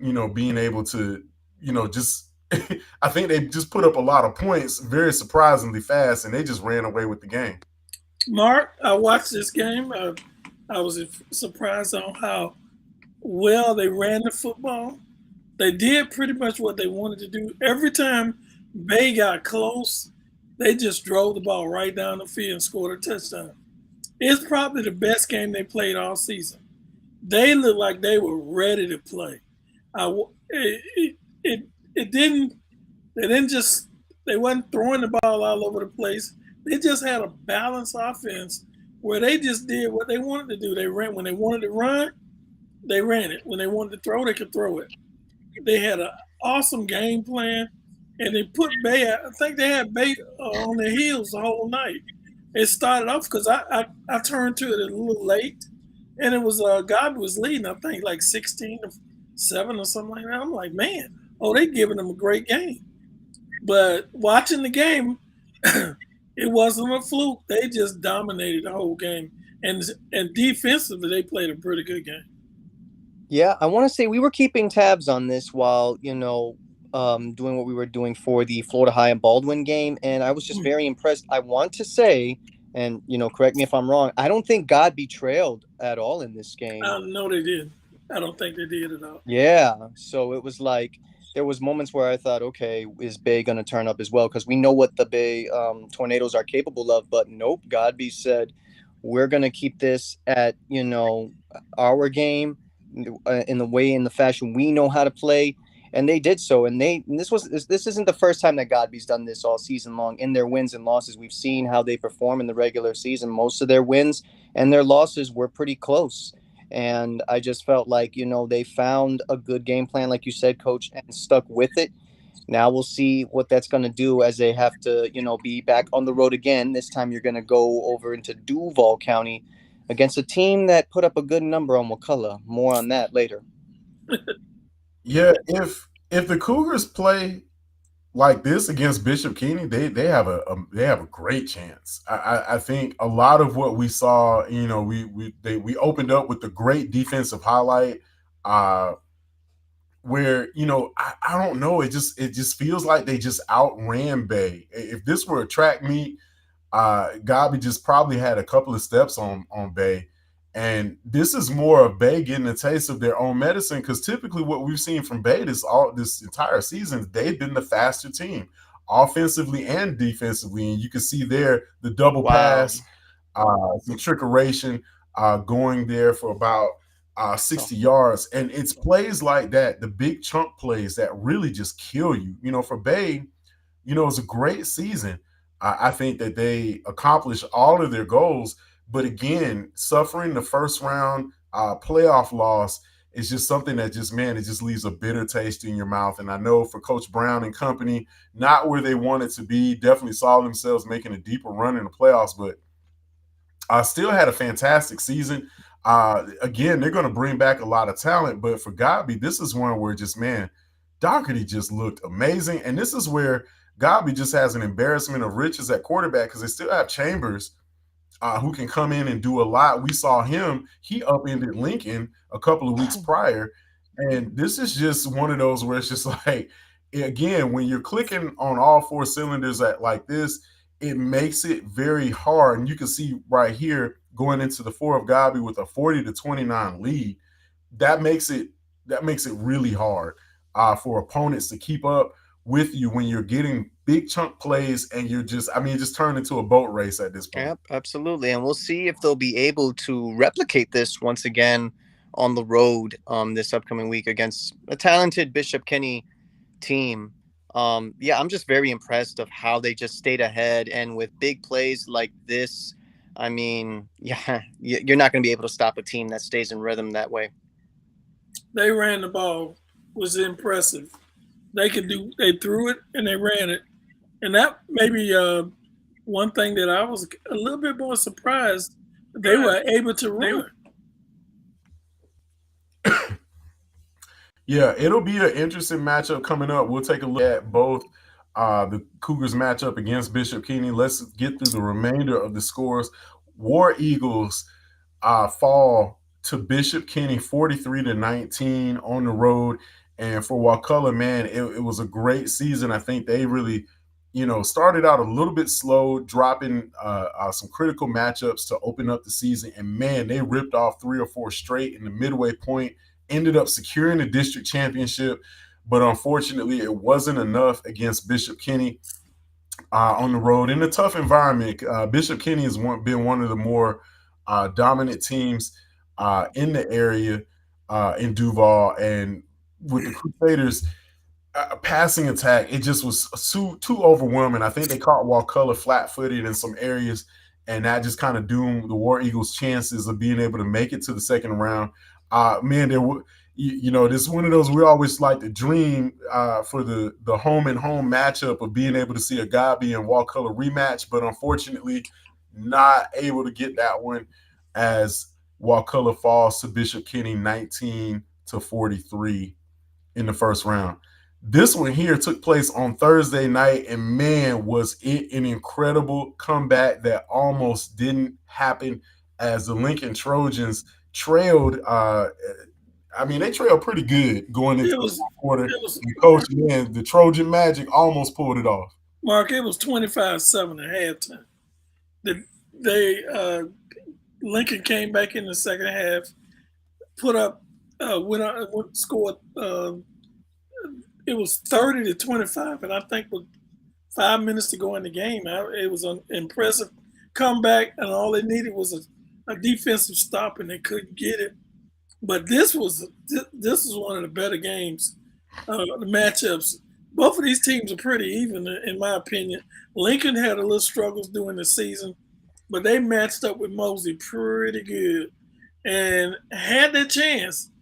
being able to, just I think they just put up a lot of points very surprisingly fast, and they just ran away with the game. Mark, I watched this game. I was surprised on how well they ran the football. They did pretty much what they wanted to do. Every time Bay got close, they just drove the ball right down the field and scored a touchdown. It's probably the best game they played all season. They looked like they were ready to play. They wasn't throwing the ball all over the place. They just had a balanced offense where they just did what they wanted to do. They ran when they wanted to run, they ran it. When they wanted to throw, they could throw it. They had an awesome game plan, and they put Bay. I think they had Bay on their heels the whole night. It started off because I turned to it a little late, and it was God was leading. I think like 16-7 or something like that. I'm like, man. Oh, they giving them a great game. But watching the game, it wasn't a fluke. They just dominated the whole game. And defensively, they played a pretty good game. Yeah, I want to say we were keeping tabs on this while, doing what we were doing for the Florida High and Baldwin game. And I was just very impressed. I want to say, and, correct me if I'm wrong, I don't think God betrayed at all in this game. No, they did. I don't think they did at all. Yeah. So it was like, there was moments where I thought, okay, is Bay going to turn up as well? Because we know what the Bay Tornadoes are capable of. But nope, Godby said, we're going to keep this at, our game in the fashion we know how to play. And they did so. And this isn't the first time that Godby's done this all season long. In their wins and losses, we've seen how they perform in the regular season. Most of their wins and their losses were pretty close. And I just felt like, they found a good game plan, like you said, Coach, and stuck with it. Now we'll see what that's going to do as they have to, be back on the road again. This time you're going to go over into Duval County against a team that put up a good number on McCullough. More on that later. Yeah, if the Cougars play like this against Bishop Kenny, they have a great chance. I think a lot of what we saw, we opened up with the great defensive highlight, uh, where I don't know, it just feels like they just outran Bay. If this were a track meet, Gabi just probably had a couple of steps on Bay. And this is more of Bay getting a taste of their own medicine, because typically what we've seen from Bay this entire season, they've been the faster team, offensively and defensively. And you can see there the double Wow. pass, some trickeration, going there for about 60 yards. And it's plays like that, the big chunk plays that really just kill you. For Bay, it's a great season. I think that they accomplished all of their goals, but again, suffering the first round playoff loss is just something that it just leaves a bitter taste in your mouth. And I know for Coach Brown and company, not where they wanted to be, definitely saw themselves making a deeper run in the playoffs, but still had a fantastic season. Again, they're going to bring back a lot of talent, but for Gabi, this is one where Doherty just looked amazing. And this is where Gabi just has an embarrassment of riches at quarterback, because they still have Chambers, who can come in and do a lot. We saw him; he upended Lincoln a couple of weeks prior, and this is just one of those where it's just like, again, when you're clicking on all four cylinders at like this, it makes it very hard. And you can see right here going into the four of Gabi with a 40-29 lead. That makes it really hard for opponents to keep up with you when you're getting big chunk plays, and it just turned into a boat race at this point. Yep, absolutely. And we'll see if they'll be able to replicate this once again on the road this upcoming week against a talented Bishop Kenny team. Yeah, I'm just very impressed of how they just stayed ahead, and with big plays like this, I mean, yeah, you're not going to be able to stop a team that stays in rhythm that way. They ran the ball, was impressive. They threw it and they ran it. And that maybe one thing that I was a little bit more surprised, they were able to run. Yeah, it'll be an interesting matchup coming up. We'll take a look at both the Cougars matchup against Bishop Kenny. Let's get through the remainder of the scores. War Eagles fall to Bishop Kenny 43-19 on the road. And for Wakulla, man, it was a great season. I think they really, started out a little bit slow, dropping some critical matchups to open up the season. And man, they ripped off 3 or 4 straight in the midway point, ended up securing the district championship. But unfortunately, it wasn't enough against Bishop Kenny on the road in a tough environment. Bishop Kenny has been one of the more dominant teams in the area in Duval, and with the Crusaders passing attack, it just was too overwhelming. I think they caught Wakulla flat-footed in some areas, and that just kind of doomed the War Eagles' chances of being able to make it to the second round. Man, this is one of those we always like to dream for the home and home matchup of being able to see a Gabi and Wakulla rematch, but unfortunately not able to get that one, as Wakulla falls to Bishop Kenny 19-43 in the first round. This one here took place on Thursday night, and man, was it an incredible comeback that almost didn't happen, as the Lincoln Trojans trailed. They trailed pretty good going into the fourth quarter. Coach, man, the Trojan Magic almost pulled it off. Mark, it was 25-7 at halftime. Lincoln came back in the second half, put up, scored. It was 30-25, and I think with 5 minutes to go in the game, it was an impressive comeback, and all they needed was a defensive stop, and they couldn't get it. But this was one of the better games, the matchups. Both of these teams are pretty even, in my opinion. Lincoln had a little struggles during the season, but they matched up with Mosley pretty good and had their chance.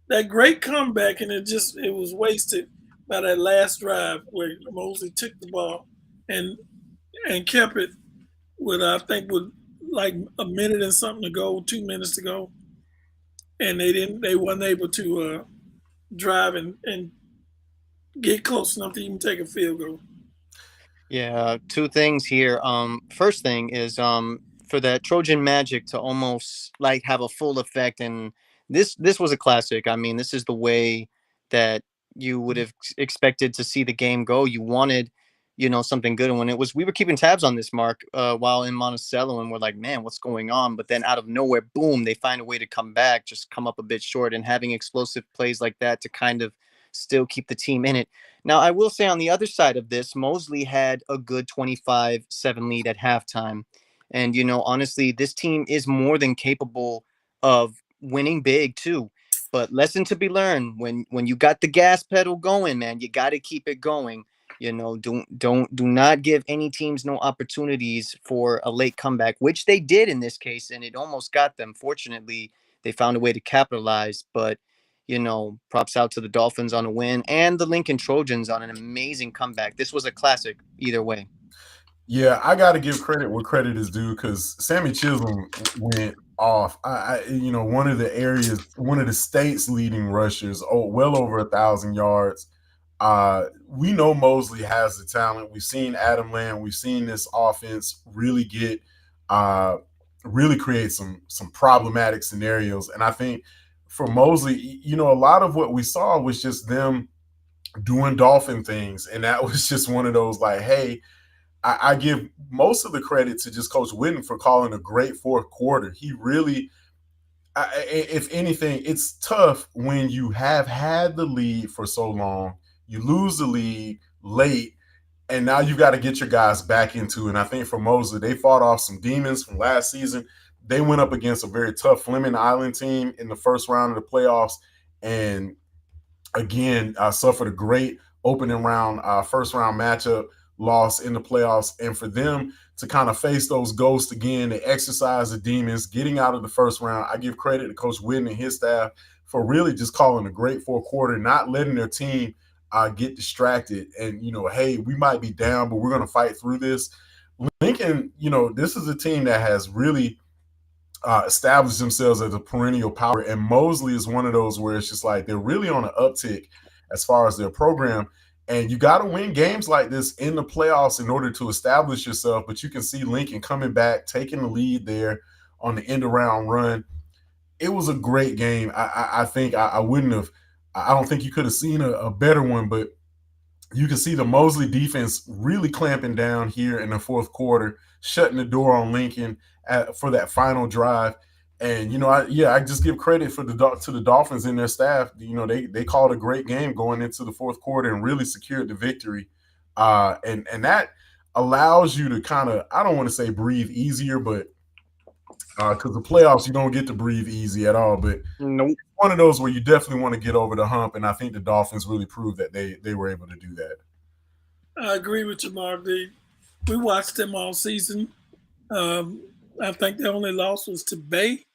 That great comeback, and it was wasted by that last drive where Mosley took the ball and kept it with I think with like a minute and something to go, 2 minutes to go, and they weren't able to drive and get close enough to even take a field goal. Yeah, two things here. First thing is for that Trojan Magic to almost like have a full effect, and this was a classic. I mean, this is the way that you would have expected to see the game go. You wanted, something good, and when it was, we were keeping tabs on this, Mark, while in Monticello, and we're like, man, what's going on? But then out of nowhere, boom, they find a way to come back, just come up a bit short, and having explosive plays like that to kind of still keep the team in it. Now, I will say on the other side of this, Mosley had a good 25-7 lead at halftime. And, honestly, this team is more than capable of winning big, too. But lesson to be learned, when you got the gas pedal going, man, you got to keep it going. Do not give any teams no opportunities for a late comeback, which they did in this case, and it almost got them. Fortunately, they found a way to capitalize, but props out to the Dolphins on a win and the Lincoln Trojans on an amazing comeback. This was a classic either way. Yeah, I got to give credit where credit is due because Sammy Chisholm went off. One of the state's leading rushers, well over 1,000 yards. We know Mosley has the talent. We've seen Adam Land. We've seen this offense uh, really create some problematic scenarios. And I think for Mosley, a lot of what we saw was just them doing Dolphin things, and that was just one of those like, hey, I give most of the credit to just Coach Witten for calling a great fourth quarter. He really, if anything, it's tough when you have had the lead for so long, you lose the lead late, and now you've got to get your guys back into it. And I think for Mosley, they fought off some demons from last season. They went up against a very tough Fleming Island team in the first round of the playoffs, and again, suffered a great opening round, first round matchup loss in the playoffs. And for them to kind of face those ghosts again, they exercise the demons, getting out of the first round. I give credit to Coach Witten and his staff for really just calling a great fourth quarter, not letting their team get distracted. And, hey, we might be down, but we're going to fight through this. Lincoln, this is a team that has really established themselves as a perennial power. And Mosley is one of those where it's just like they're really on an uptick as far as their program. And you got to win games like this in the playoffs in order to establish yourself. But you can see Lincoln coming back, taking the lead there on the end around run. It was a great game. I think I wouldn't have. I don't think you could have seen a better one, but you can see the Mosley defense really clamping down here in the fourth quarter, shutting the door on Lincoln for that final drive. And I just give credit to the Dolphins and their staff. They called a great game going into the fourth quarter and really secured the victory. And that allows you to kind of, I don't want to say breathe easier, but because the playoffs you don't get to breathe easy at all. But Nope. one of those where you definitely want to get over the hump, and I think the Dolphins really proved that they were able to do that. I agree with you, Mark. We watched them all season. I think the only loss was to Bay,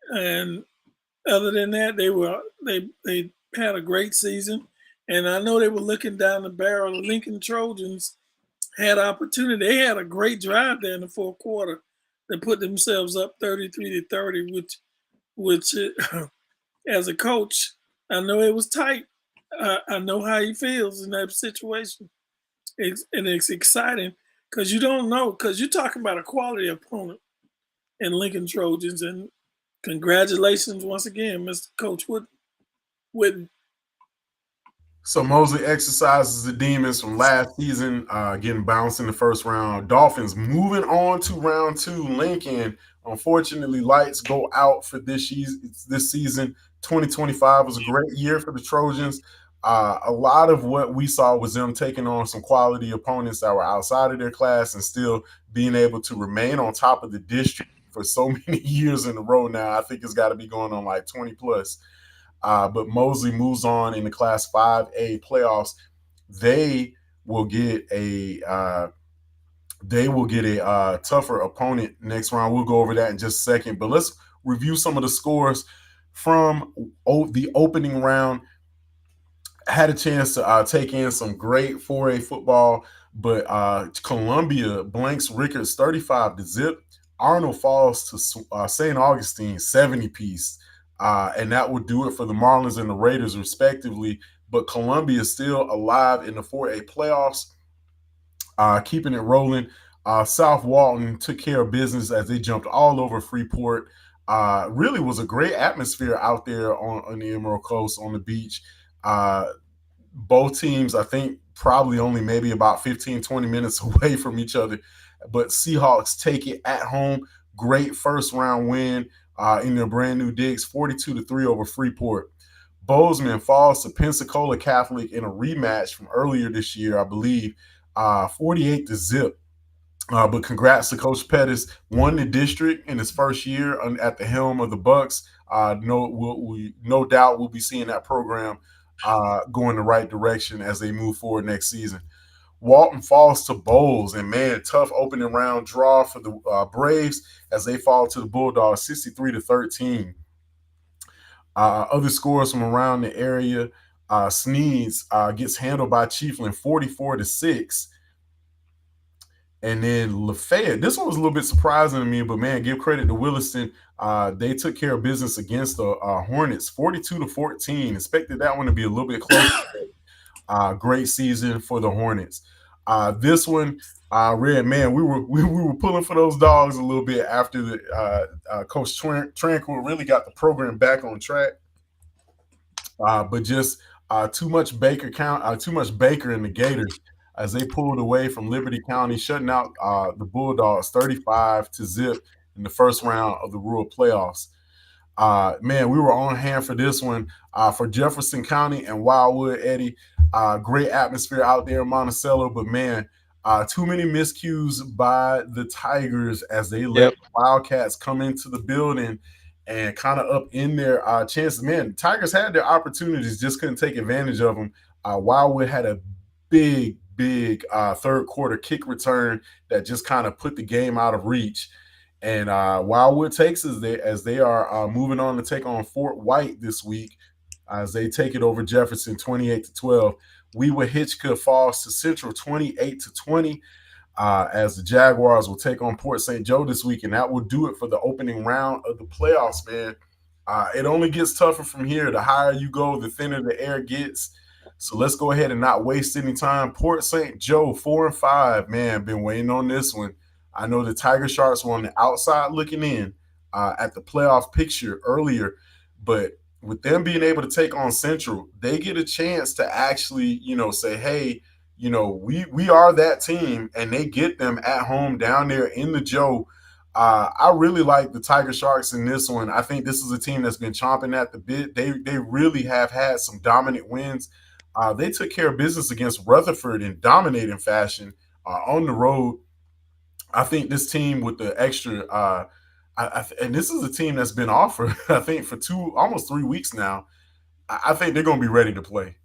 and other than that, they had a great season. And I know they were looking down the barrel. The Lincoln Trojans had opportunity. They had a great drive there in the fourth quarter. They put themselves up 33-30, which as a coach, I know it was tight. I know how he feels in that situation. And it's exciting because you don't know, because you're talking about a quality opponent in Lincoln Trojans. And congratulations once again, Mr. Coach Witten. So Mosley exercises the demons from last season, getting bounced in the first round. Dolphins moving on to round two. Lincoln, unfortunately, lights go out for this season. 2025 was a great year for the Trojans. A lot of what we saw was them taking on some quality opponents that were outside of their class and still being able to remain on top of the district for so many years in a row now. I think it's got to be going on like 20 plus. But Mosley moves on in the Class 5A playoffs. They will get a tougher opponent next round. We'll go over that in just a second. But let's review some of the scores from the opening round. had a chance to take in some great 4A football, but Columbia blanks Rickards 35 to zip. Arnold falls to St. Augustine 70 piece, and that would do it for the Marlins and the Raiders respectively. But Columbia is still alive in the 4A playoffs, keeping it rolling. South Walton took care of business as they jumped all over Freeport. Really was a great atmosphere out there on the Emerald Coast on the beach. Both teams, I think, probably only maybe about 15, 20 minutes away from each other. But Seahawks take it at home. Great first round win in their brand new digs, 42 to 3 over Freeport. Bozeman falls to Pensacola Catholic in a rematch from earlier this year, I believe, 48 to zip. But congrats to Coach Pettis, won the district in his first year at the helm of the Bucks. No doubt we'll be seeing that program go in the right direction as they move forward next season. Walton falls to Bowles, and man, tough opening round draw for the Braves as they fall to the Bulldogs, 63 to 13. Other scores from around the area: Sneeds gets handled by Chiefland, 44 to 6. And then Lafayette, this one was a little bit surprising to me, but man, give credit to Williston. They took care of business against the Hornets, 42 to 14. Expected that one to be a little bit closer. Great season for the Hornets. This one, Red, man, we were pulling for those dogs a little bit after the Coach Tranquil really got the program back on track. But just too much too much Baker in the Gators as they pulled away from Liberty County, shutting out the Bulldogs 35 to zip in the first round of the rural playoffs. Man, we were on hand for this one for Jefferson County and Wildwood, Eddie. Great atmosphere out there in Monticello, but man, too many miscues by the Tigers as they let Wildcats come into the building and kind of up in their chances. Man, Tigers had their opportunities, just couldn't take advantage of them. Wildwood had a big third quarter kick return that just kind of put the game out of reach. And Wildwood takes as they are moving on to take on Fort White this week as they take it over Jefferson 28 to 12. Weaver Hitchcock falls to Central 28 to 20 as the Jaguars will take on Port St. Joe this week, and that will do it for the opening round of the playoffs, man. It only gets tougher from here. The higher you go, the thinner the air gets. So let's go ahead and not waste any time. Port St. Joe, 4-5, man, been waiting on this one. I know the Tiger Sharks were on the outside looking in at the playoff picture earlier, but with them being able to take on Central, they get a chance to actually, say, hey, we are that team, and they get them at home down there in the Joe. I really like the Tiger Sharks in this one. I think this is a team that's been chomping at the bit. They really have had some dominant wins. They took care of business against Rutherford in dominating fashion on the road. I think this team with the extra, and this is a team that's been offered, I think, for almost 3 weeks now. I think they're going to be ready to play.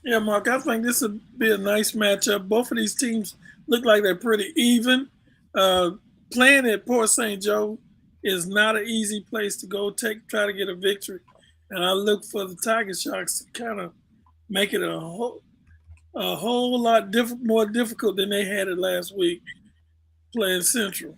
Yeah, Mark, I think this would be a nice matchup. Both of these teams look like they're pretty even. Playing at Port St. Joe is not an easy place to go try to get a victory. And I look for the Tiger Sharks to kind of make it a whole lot more difficult than they had it last week playing Central.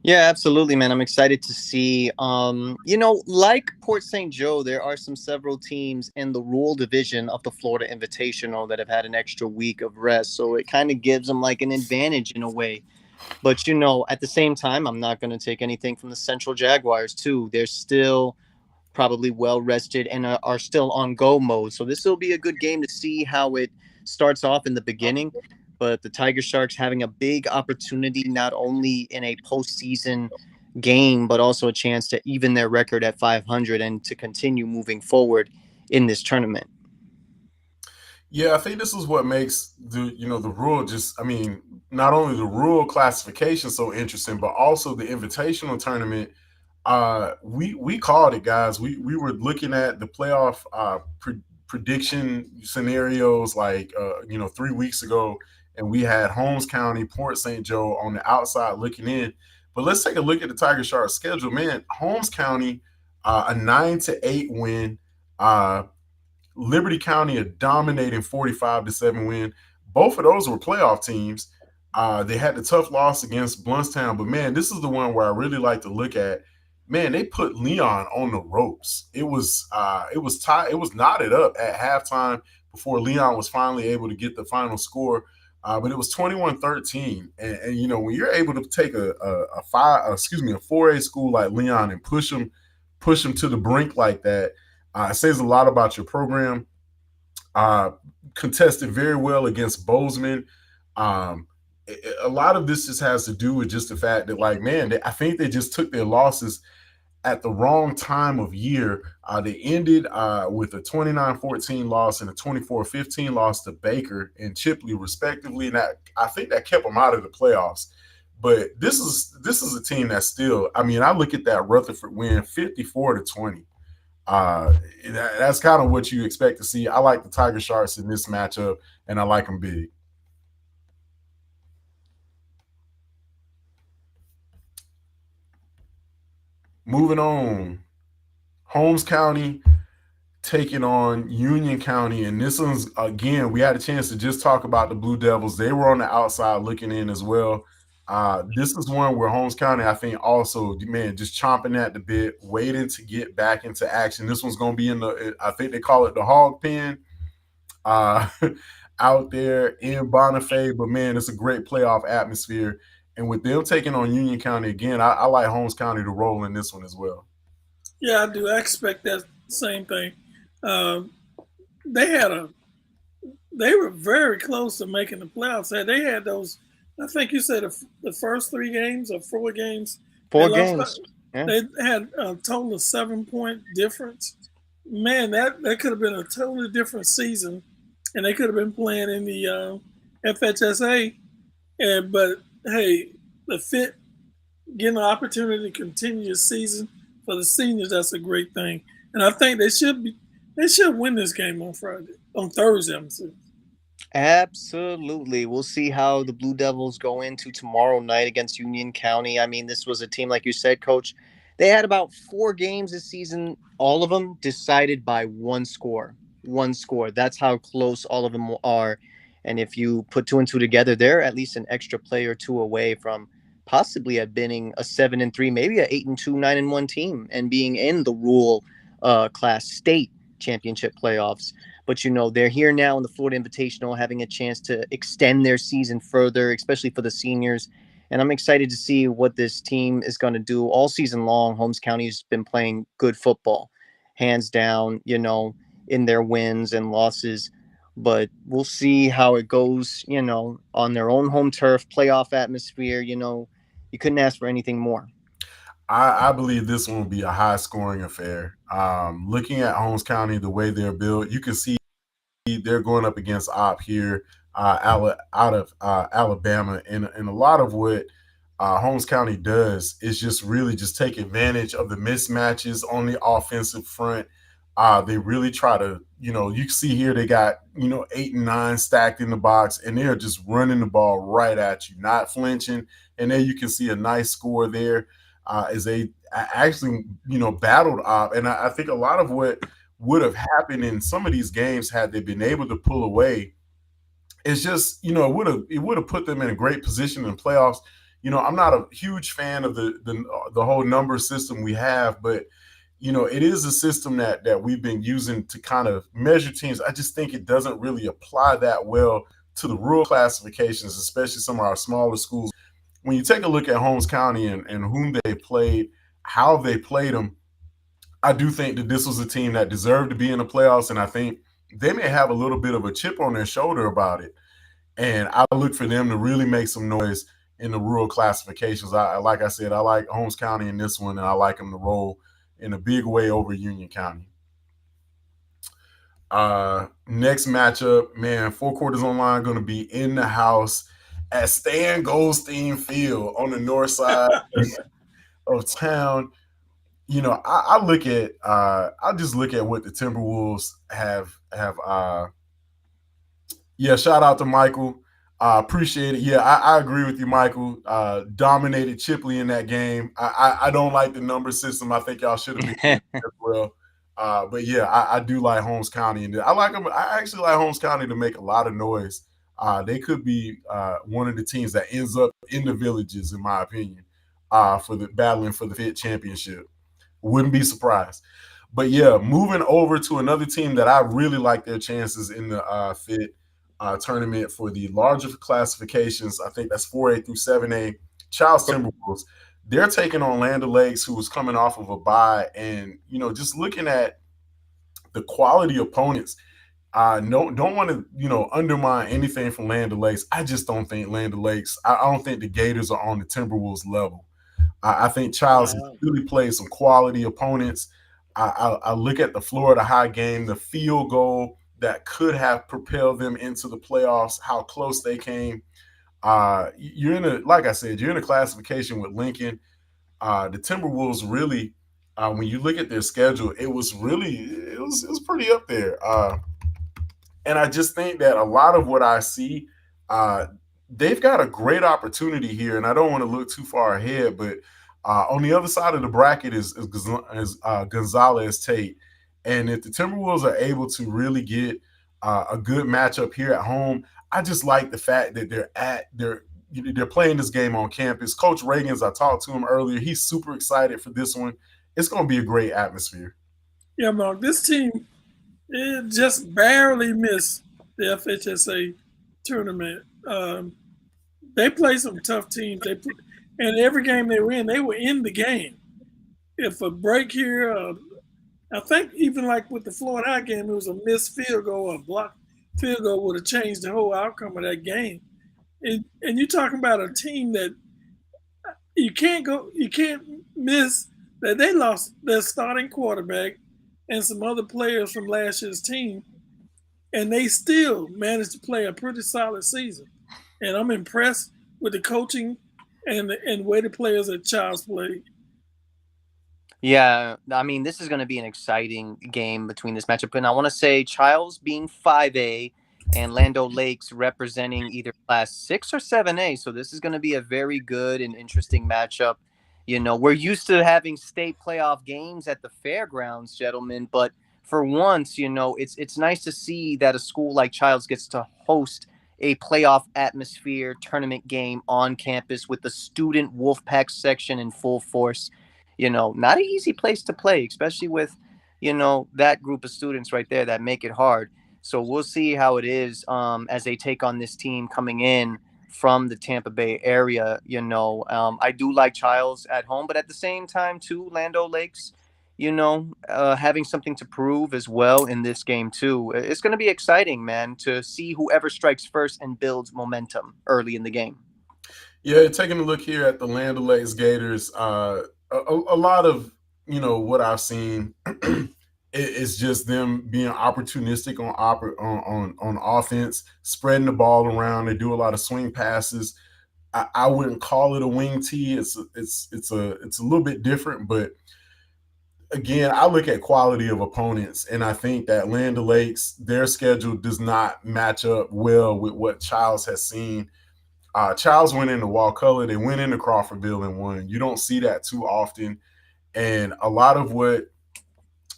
Yeah, absolutely, man. I'm excited to see. Like Port St. Joe, there are several teams in the rural division of the Florida Invitational that have had an extra week of rest. So it kind of gives them like an advantage in a way. But, at the same time, I'm not going to take anything from the Central Jaguars, too. They're still probably well rested and are still on go mode. So this will be a good game to see how it starts off in the beginning. But the Tiger Sharks having a big opportunity, not only in a postseason game, but also a chance to even their record at 500 and to continue moving forward in this tournament. Yeah, I think this is what makes the rural not only the rural classification so interesting, but also the invitational tournament. We called it, guys. We were looking at the playoff prediction scenarios 3 weeks ago, and we had Holmes County, Port St. Joe on the outside looking in. But let's take a look at the Tiger Sharks schedule. Man, Holmes County, a 9-8 win. Liberty County a dominating 45-7 win. Both of those were playoff teams. They had the tough loss against Bluntstown, but man, this is the one where I really like to look at. Man, they put Leon on the ropes. It was tied. It was knotted up at halftime before Leon was finally able to get the final score. But it was 21-13. And you know, when you're able to take a 4A school like Leon and push them to the brink like that, it says a lot about your program. Uh, Contested very well against Bozeman. Um, a lot of this just has to do with just the fact that, like, man, I think they just took their losses at the wrong time of year. They ended with a 29-14 loss and a 24-15 loss to Baker and Chipley, respectively. And I think that kept them out of the playoffs. But this is a team that still, I mean, I look at that Rutherford win 54-20. That's kind of what you expect to see. I like the Tiger Sharks in this matchup, and I like them big. Moving on, Holmes County taking on Union County, and this one's again. We had a chance to just talk about the Blue Devils. They were on the outside looking in as well. This is one where Holmes County, I think, also, man, just chomping at the bit, waiting to get back into action. This one's going to be in the, I think they call it the hog pen, uh, out there in Bonifay. But man, it's a great playoff atmosphere. And with them taking on Union County again, I like Holmes County to roll in this one as well. Yeah, I do. I expect that same thing. Um, they had a they were very close to making the playoffs. They had those. I think you said the first 3 games or 4 games they Four lost. games. Yeah. They had a total of 7 point difference. Man, that could have been a totally different season, and they could have been playing in the FHSA. But hey, the fit getting an opportunity to continue the season for the seniors, that's a great thing. And I think they should win this game on Thursday. I'm saying. Absolutely. We'll see how the Blue Devils go into tomorrow night against Union County. I mean, this was a team, like you said, Coach. They had about 4 games this season, all of them decided by one score. One score. That's how close all of them are. And if you put two and two together, they're at least an extra play or two away from possibly being a 7-3, maybe a 8-2, 9-1 team, and being in the rural class state championship playoffs. But, they're here now in the Florida Invitational, having a chance to extend their season further, especially for the seniors. And I'm excited to see what this team is going to do all season long. Holmes County's been playing good football, hands down, in their wins and losses. But we'll see how it goes, on their own home turf, playoff atmosphere. You couldn't ask for anything more. I believe this one will be a high scoring affair. Looking at Holmes County, the way they're built, you can see they're going up against Op here out of Alabama. And a lot of what Holmes County does is just really just take advantage of the mismatches on the offensive front. They really try to, you see here they got, 8 and 9 stacked in the box, and they're just running the ball right at you, not flinching. And then you can see a nice score there as they actually, battled Op. And I think a lot of what would have happened in some of these games had they been able to pull away, it's just, it would have put them in a great position in playoffs. I'm not a huge fan of the whole number system we have, but it is a system that we've been using to kind of measure teams. I just think it doesn't really apply that well to the rural classifications, especially some of our smaller schools. When you take a look at Holmes County and whom they played, how they played them, I do think that this was a team that deserved to be in the playoffs, and I think they may have a little bit of a chip on their shoulder about it. And I look for them to really make some noise in the rural classifications. Like I said, I like Holmes County in this one, and I like them to roll in a big way over Union County. Next matchup, man, 4 quarters online going to be in the house at Stan Goldstein Field on the north side of town. I look at I just look at what the Timberwolves have. Yeah, shout out to Michael. Appreciate it. Yeah, I agree with you, Michael. Dominated Chipley in that game. I don't like the number system. I think y'all should have been as well. But yeah, I do like Holmes County, and I like them. I actually like Holmes County to make a lot of noise. They could be one of the teams that ends up in the villages, in my opinion, for the battling for the FIT championship. Wouldn't be surprised. But yeah, moving over to another team that I really like their chances in the FIT tournament for the larger classifications. I think that's 4A through 7A. Charles Timberwolves. They're taking on Land Lakes, who was coming off of a bye, and just looking at the quality opponents. I don't want to undermine anything from Land Lakes. I just don't think Land Lakes. I don't think the Gators are on the Timberwolves level. I think Childs has Wow. really played some quality opponents. I look at the Florida High game, the field goal that could have propelled them into the playoffs, how close they came. You're in a, like I said, you're in a classification with Lincoln. The Timberwolves really, when you look at their schedule, it was pretty up there. And I just think that a lot of what I see, uh, they've got a great opportunity here. And I don't want to look too far ahead, but on the other side of the bracket is Gonzalez Tate. And if the Timberwolves are able to really get a good matchup here at home, I just like the fact that they're playing this game on campus. Coach Reagan's, I talked to him earlier. He's super excited for this one. It's going to be a great atmosphere. Yeah, Mark, this team it just barely missed the FHSA tournament. They played some tough teams. And every game they were in the game. If a break here, I think even like with the Florida High game, it was a missed field goal or a blocked field goal would have changed the whole outcome of that game. And you're talking about a team that you can't miss that they lost their starting quarterback and some other players from last year's team, and they still managed to play a pretty solid season. And I'm impressed with the coaching and way the players at Childs played. Yeah, I mean, this is going to be an exciting game between this matchup. And I want to say Childs being 5A and Lando Lakes representing either class 6 or 7A. So this is going to be a very good and interesting matchup. We're used to having state playoff games at the fairgrounds, gentlemen, but for once, it's nice to see that a school like Childs gets to host a playoff atmosphere tournament game on campus with the student Wolfpack section in full force. Not an easy place to play, especially with, that group of students right there that make it hard. So we'll see how it is as they take on this team coming in from the Tampa Bay area. I do like Childs at home, but at the same time, too, Lando Lakes, having something to prove as well in this game, too. It's going to be exciting, man, to see whoever strikes first and builds momentum early in the game. Yeah, taking a look here at the Land O'Lakes Gators, a lot of what I've seen is just them being opportunistic on offense, spreading the ball around. They do a lot of swing passes. I wouldn't call it a wing tee. It's a little bit different, but again, I look at quality of opponents, and I think that Land O'Lakes, their schedule does not match up well with what Childs has seen. Childs went into Wakulla, they went into Crawfordville and won. You don't see that too often. And a lot of what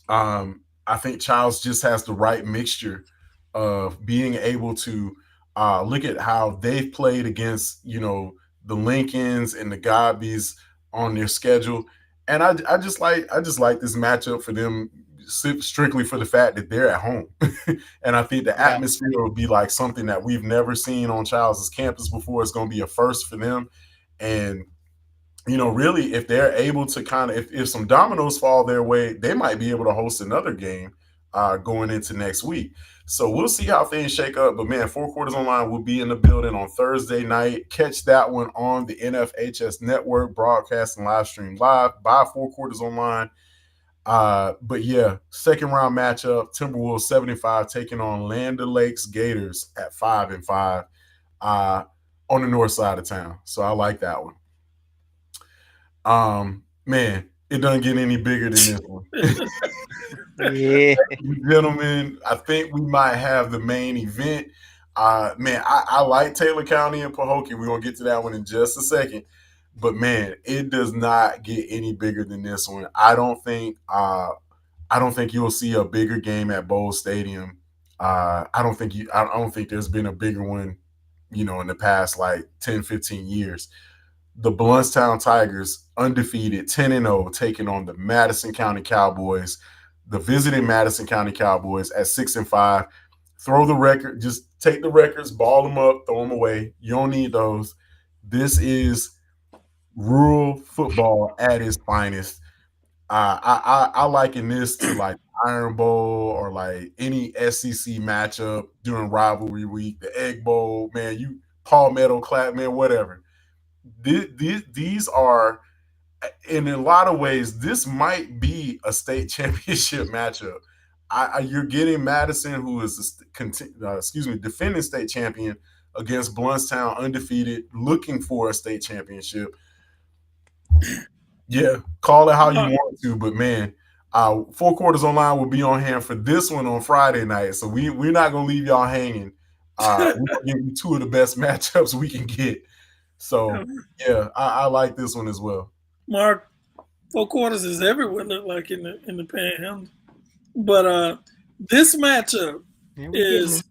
I think Childs just has the right mixture of being able to look at how they've played against, the Lincolns and the Gobbies on their schedule. And I just like this matchup for them strictly for the fact that they're at home. And I think the Yeah. atmosphere will be like something that we've never seen on Childs' campus before. It's going to be a first for them. And really, if they're able to kind of, if some dominoes fall their way, they might be able to host another game going into next week. So we'll see how things shake up. But man, Four Quarters Online will be in the building on Thursday night. Catch that one on the NFHS network, broadcast and live stream live by Four Quarters Online. But yeah, second round matchup, Timberwolves 75 taking on Land Lakes Gators at 5-5 on the north side of town. So I like that one. Man, it doesn't get any bigger than this one. Yeah. Gentlemen, I think we might have the main event. Man, I like Taylor County and Pahokee. We're gonna get to that one in just a second. But man, it does not get any bigger than this one. I I don't think you'll see a bigger game at Bowl Stadium. I don't think there's been a bigger one, in the past like 10, 15 years. The Bluntstown Tigers, undefeated, 10-0, taking on the Madison County Cowboys, the visiting Madison County Cowboys at 6-5. Throw the record, just take the records, ball them up, throw them away. You don't need those. This is rural football at its finest. I liken this to like Iron Bowl or like any SEC matchup during rivalry week, the Egg Bowl, man, you Palmetto Clap, man, whatever. These are, and in a lot of ways, this might be a state championship matchup. You're getting Madison, who is defending state champion, against Bluntstown, undefeated, looking for a state championship. Yeah, call it how you want to, but man, Four Quarters Online will be on hand for this one on Friday night. So we're not gonna leave y'all hanging. We're gonna give you two of the best matchups we can get. So yeah, I like this one as well. Mark, Four Quarters is everywhere. Look like in the Panhandle, but this matchup is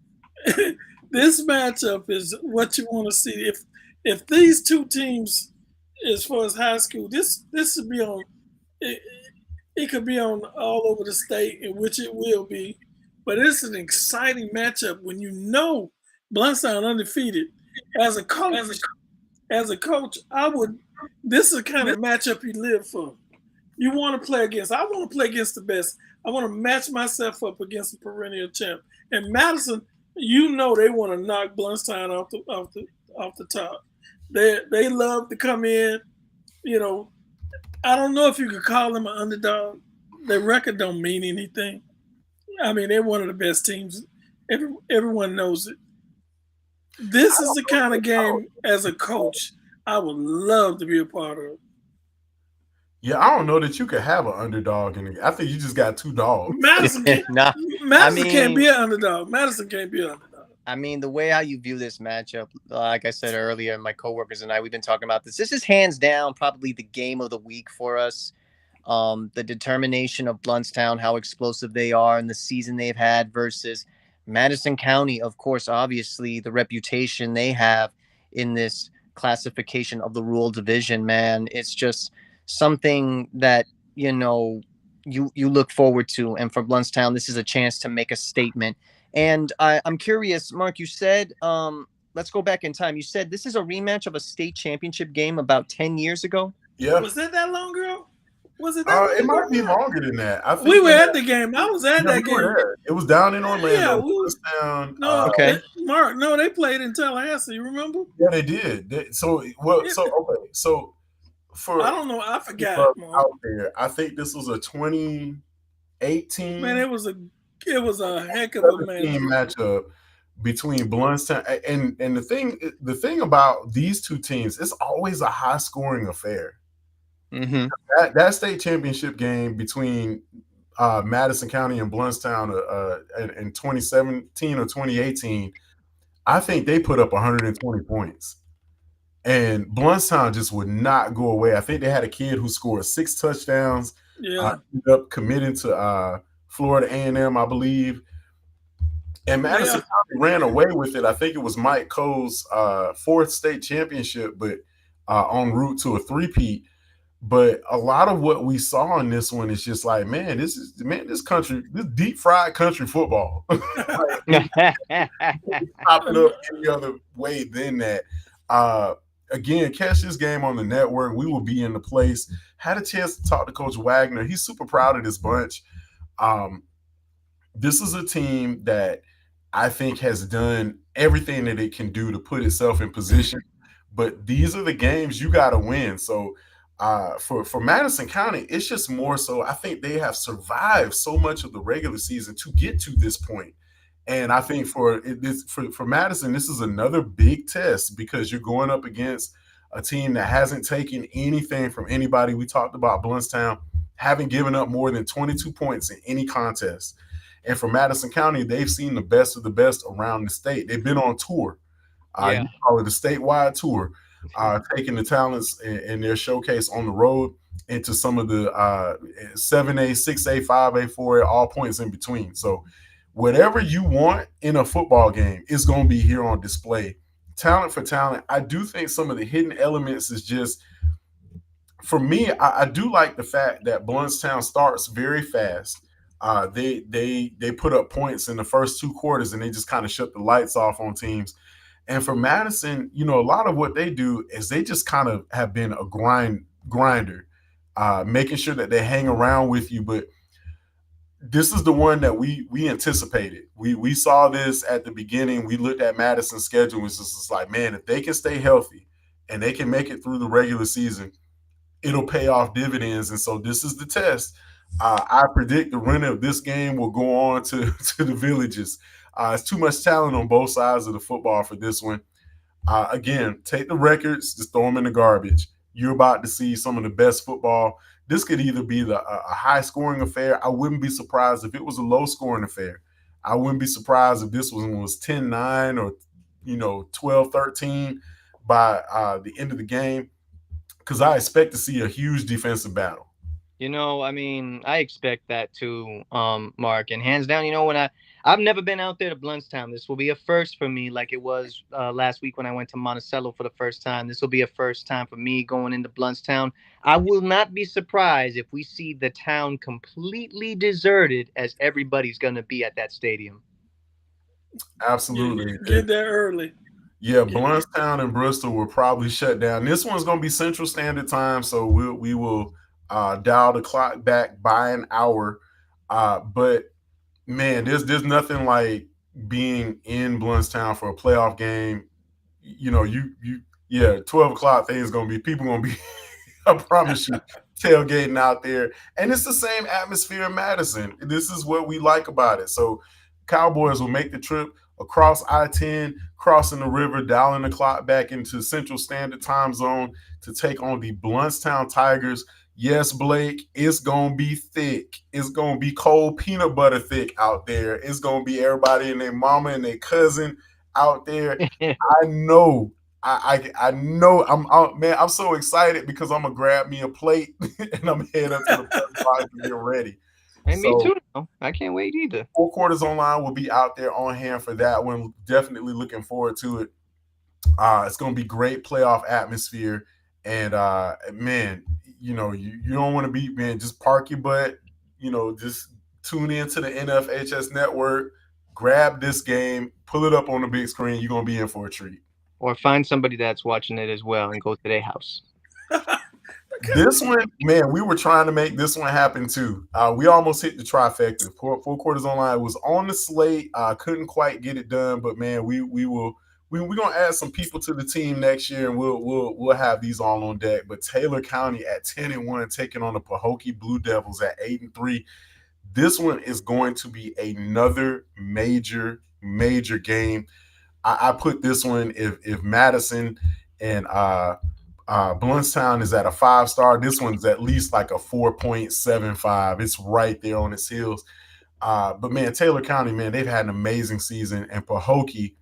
this matchup is what you want to see. If these two teams, as far as high school, this should be on. It could be on all over the state, in which it will be. But it's an exciting matchup when you know Bluntstown undefeated. As a coach, I would. This is the kind of matchup you live for. You want to play against. I want to play against the best. I want to match myself up against the perennial champ. And Madison, they want to knock Bluntstown off the top. They love to come in. I don't know if you could call them an underdog. Their record don't mean anything. I mean, they're one of the best teams. Everyone knows it. This is the kind of game, as a coach, I would love to be a part of. Yeah, I don't know that you could have an underdog in it. I think you just got two dogs. Madison can't be an underdog. Madison can't be an underdog. I mean, the way how you view this matchup, like I said earlier, my coworkers and I, we've been talking about this. This is hands down probably the game of the week for us. The determination of Bluntstown, how explosive they are, and the season they've had versus Madison County, of course, obviously the reputation they have in this classification of the rural division, man. It's just something that, you look forward to. And for Bluntstown, this is a chance to make a statement. And I'm curious, Mark, you said, let's go back in time. You said this is a rematch of a state championship game about 10 years ago? Yeah. Was that long ago? Was it that long ago? It might be longer than that. I think we were at the game. I was at that game. It was down in Orlando. Yeah, down. No, okay. Mark, no, they played in Tallahassee, remember? Yeah, they did. So for I don't know. I forgot. Out there, I think this was a 2018. Man, it was a heck of a matchup between Bluntstown and the thing about these two teams, it's always a high scoring affair. Mm-hmm. That state championship game between Madison County and Bluntstown in 2017 or 2018, I think they put up 120 points. And Bluntstown just would not go away. I think they had a kid who scored 6 touchdowns. Yeah. Ended up committing to Florida A&M, I believe. And Madison County ran away with it. I think it was Mike Coe's 4th state championship, but en route to a three-peat. But a lot of what we saw in this one is just like, this deep fried country football. Popping up any other way than that. Again, catch this game on the network. We will be in the place. Had a chance to talk to Coach Wagner. He's super proud of this bunch. This is a team that I think has done everything that it can do to put itself in position. But these are the games you got to win. So for Madison County, it's just more so I think they have survived so much of the regular season to get to this point. And I think for Madison, this is another big test because you're going up against a team that hasn't taken anything from anybody. We talked about Bluntstown haven't given up more than 22 points in any contest. And for Madison County, they've seen the best of the best around the state. They've been on tour. You call it a statewide tour, taking the talents in their showcase on the road. into some of the 7A, 6A, 5A, 4A, all points in between. So whatever you want in a football game is going to be here on display. Talent for talent. I do think some of the hidden elements is just, for me, I do like the fact that Bluntstown starts very fast. They put up points in the first two quarters and they just kind of shut the lights off on teams. And for Madison, a lot of what they do is they just kind of have been a grinder, making sure that they hang around with you. But this is the one that we anticipated. We saw this at the beginning. We looked at Madison's schedule and was just like, man, if they can stay healthy and they can make it through the regular season, it'll pay off dividends. And so this is the test. I predict the winner of this game will go on to the Villages. It's too much talent on both sides of the football for this one. Again, take the records, just throw them in the garbage. You're about to see some of the best football. This could either be a high-scoring affair. I wouldn't be surprised if it was a low-scoring affair. I wouldn't be surprised if this one was 10-9 or 12-13 by the end of the game, because I expect to see a huge defensive battle. I mean, I expect that too, Mark. And hands down, I've never been out there to Bluntstown. This will be a first for me, like it was last week when I went to Monticello for the first time. This will be a first time for me going into Bluntstown. I will not be surprised if we see the town completely deserted, as everybody's going to be at that stadium. Absolutely. Get there early. Yeah, Bluntstown and Bristol will probably shut down. This one's going to be Central Standard Time, so we will dial the clock back by an hour. But man, there's nothing like being in Bluntstown for a playoff game. 12 o'clock thing's gonna be, people gonna be I promise you, tailgating out there. And it's the same atmosphere in Madison. This is what we like about it. So Cowboys will make the trip across I-10, crossing the river, dialing the clock back into Central Standard Time Zone to take on the Bluntstown Tigers. Yes, Blake, it's going to be thick. It's going to be cold peanut butter thick out there. It's going to be everybody and their mama and their cousin out there. I know. I know. I'm so excited because I'm going to grab me a plate and I'm head up to the press box and get ready. And me too. I can't wait either. 4 Quarters Online will be out there on hand for that one. Definitely looking forward to it. It's going to be great playoff atmosphere. And, man, you don't want to be, man, just park your butt, just tune into the NFHS network, grab this game, pull it up on the big screen. You're going to be in for a treat. Or find somebody that's watching it as well and go to their house. This one, man, we were trying to make this one happen too. We almost hit the trifecta. 4 Quarters Online was on the slate. Couldn't quite get it done, but man, we're gonna add some people to the team next year, and we'll have these all on deck. But Taylor County at 10-1, taking on the Pahokee Blue Devils at 8-3. This one is going to be another major game. I put this one, if Madison and Bluntstown is at a 5-star, this one's at least like a 4.75. It's right there on its heels. But man, Taylor County, man, they've had an amazing season. And Pahokee,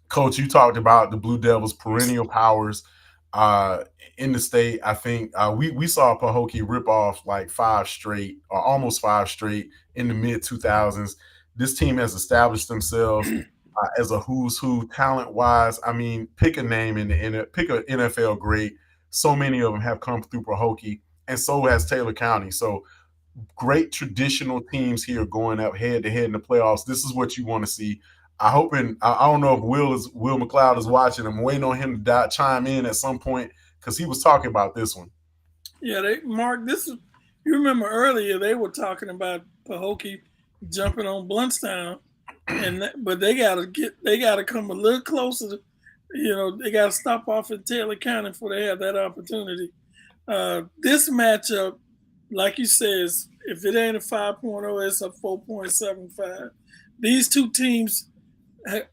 Coach, you talked about the Blue Devils' perennial powers in the state. I think we saw Pahokee rip off like 5 straight or almost 5 straight in the mid-2000s. This team has established themselves as a who's who talent-wise. I mean, pick a name pick an NFL great. So many of them have come through Pahokee, and so has Taylor County. So great traditional teams here going up head-to-head in the playoffs. This is what you want to see. I don't know if Will McLeod is watching. I'm waiting on him to chime in at some point because he was talking about this one. Yeah, Mark, you remember earlier they were talking about Pahokee jumping on Bluntstown, but they gotta come a little closer. They gotta stop off in Taylor County before they have that opportunity. This matchup, like you said, if it ain't a 5.0, it's a 4.75. These two teams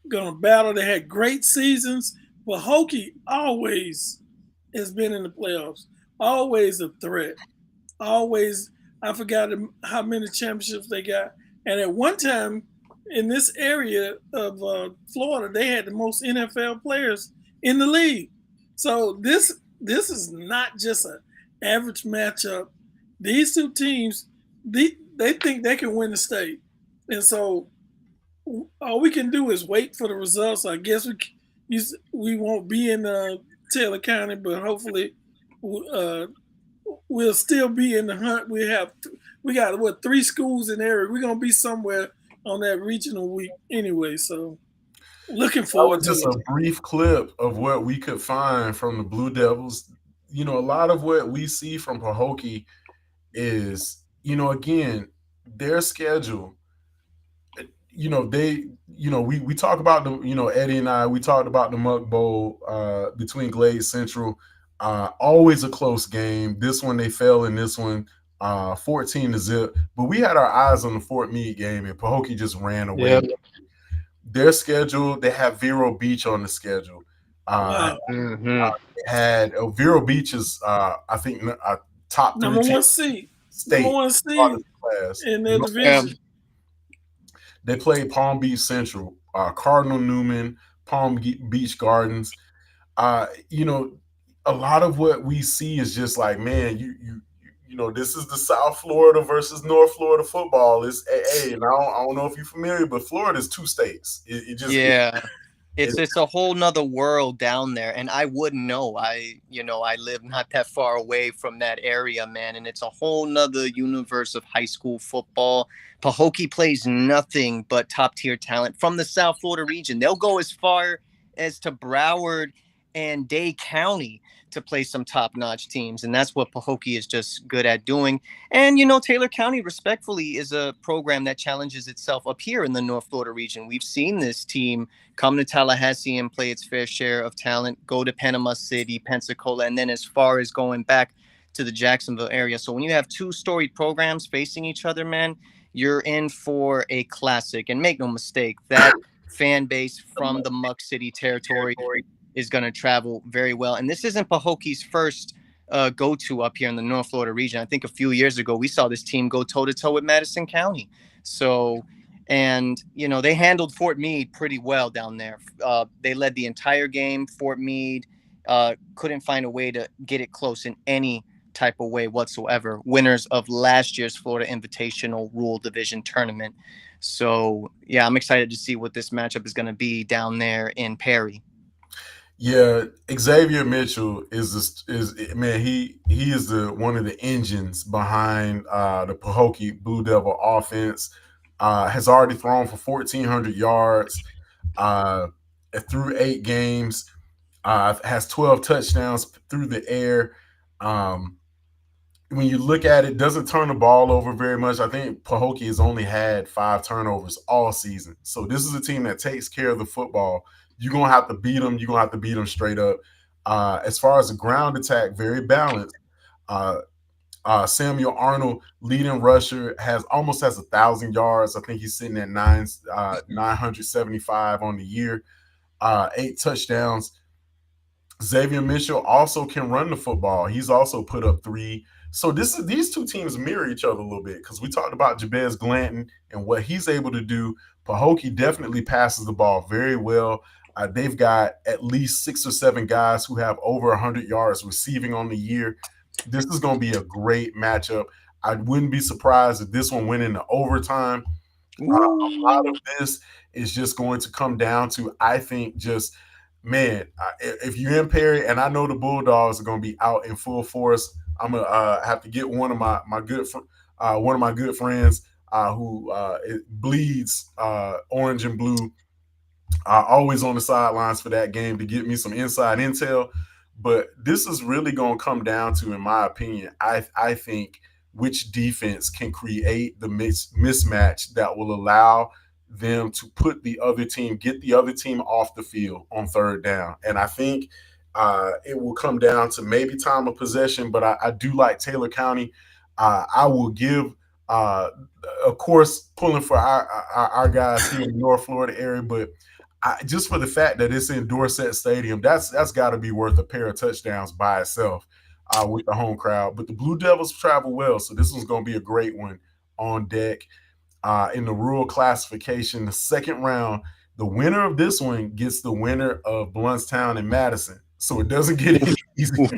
gonna battle. They had great seasons. Pahokee always has been in the playoffs. Always a threat. Always, I forgot how many championships they got. And at one time in this area of Florida, they had the most NFL players in the league. So this is not just average matchup. These two teams, they think they can win the state, and so all we can do is wait for the results. I guess we won't be in Taylor County, but hopefully uh, we'll still be in the hunt. We got what 3 schools in the area. We're gonna be somewhere on that regional week anyway. So looking That forward was to just it. a brief clip of what we could find from the Blue Devils. A lot of what we see from Pahokee is, again, their schedule. They, we talk about the, Eddie and I, we talked about the Muck Bowl between Glade Central. Always a close game. This one they fell in this one, 14-0. But we had our eyes on the Fort Meade game, and Pahokee just ran away. Yep. Their schedule, they have Vero Beach on the schedule. Uh, Wow, Hmm. had Vero Beach is, I think, top three number team one seed, number state one on seed this class. in their Yeah. division. They played Palm Beach Central, Cardinal Newman, Beach Gardens. You know, a lot of what we see is just like, man, this is the South Florida versus North Florida football. It's hey, and I don't know if you're familiar, but Florida's 2 states. It just Yeah. it, It's a whole nother world down there, and I wouldn't know. I live not that far away from that area, man, and it's a whole nother universe of high school football. Pahokee plays nothing but top tier talent from the South Florida region. They'll go as far as to Broward and Dade County to play some top notch teams, and that's what Pahokee is just good at doing. And Taylor County, respectfully, is a program that challenges itself up here in the North Florida region. We've seen this team come to Tallahassee and play its fair share of talent, go to Panama City, Pensacola, and then as far as going back to the Jacksonville area. So when you have two storied programs facing each other, man, you're in for a classic. And make no mistake, that fan base from the Muck City territory is going to travel very well. And this isn't Pahokee's first go-to up here in the North Florida region. I think a few years ago, we saw this team go toe-to-toe with Madison County. So and they handled Fort Meade pretty well down there. They led the entire game. Fort Meade couldn't find a way to get it close in any type of way whatsoever. Winners of last year's Florida Invitational Rule Division tournament. So yeah, I'm excited to see what this matchup is going to be down there in Perry. Yeah, Xavier Mitchell is man, he is the one of the engines behind the Pahokee Blue Devil offense. Has already thrown for 1,400 yards uh, through 8 games. Has 12 touchdowns through the air. Um, when you look at it, doesn't turn the ball over very much. I think Pahokee has only had 5 turnovers all season. So this is a team that takes care of the football. You're gonna have to beat them. You're gonna have to beat them straight up. As far as the ground attack, very balanced. Uh, Samuel Arnold, leading rusher, has 1,000 yards. I think he's sitting at 975 on the year, 8 touchdowns. Xavier Mitchell also can run the football. He's also put up 3. So these two teams mirror each other a little bit because we talked about Jabez Glanton and what he's able to do. Pahokee definitely passes the ball very well. They've got at least 6 or 7 guys who have over 100 yards receiving on the year. This is going to be a great matchup. I wouldn't be surprised if this one went into overtime. A lot of this is just going to come down to, I think, just man, if you're in Perry, and I know the Bulldogs are going to be out in full force, I'm gonna have to get one of my good friends who bleeds orange and blue, always on the sidelines for that game to get me some inside intel. But this is really going to come down to, in my opinion, I think which defense can create the mismatch that will allow them to get the other team off the field on third down. And I think it will come down to maybe time of possession, but I do like Taylor County. I will give, of course, pulling for our guys here in the North Florida area, but just for the fact that it's in Dorset Stadium, that's got to be worth a pair of touchdowns by itself with the home crowd. But the Blue Devils travel well, so this one's going to be a great one on deck. In the rural classification, the second round, the winner of this one gets the winner of Bluntstown and Madison. So it doesn't get any easier.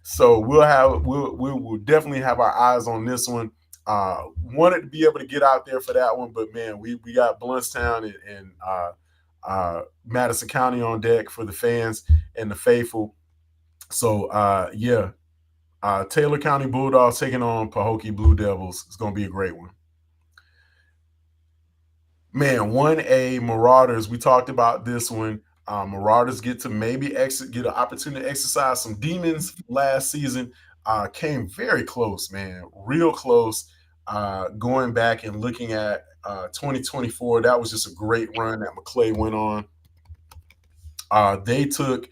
So we'll definitely have our eyes on this one. Wanted to be able to get out there for that one, but man, we got Bluntstown and Madison County on deck for the fans and the faithful. So yeah, Taylor County Bulldogs taking on Pahokee Blue Devils. It's gonna be a great one. Man, 1A Marauders. We talked about this one. Marauders get to maybe get an opportunity to exercise some demons last season. Came very close, man, real close. Going back and looking at 2024, that was just a great run that McClay went on. Uh, they took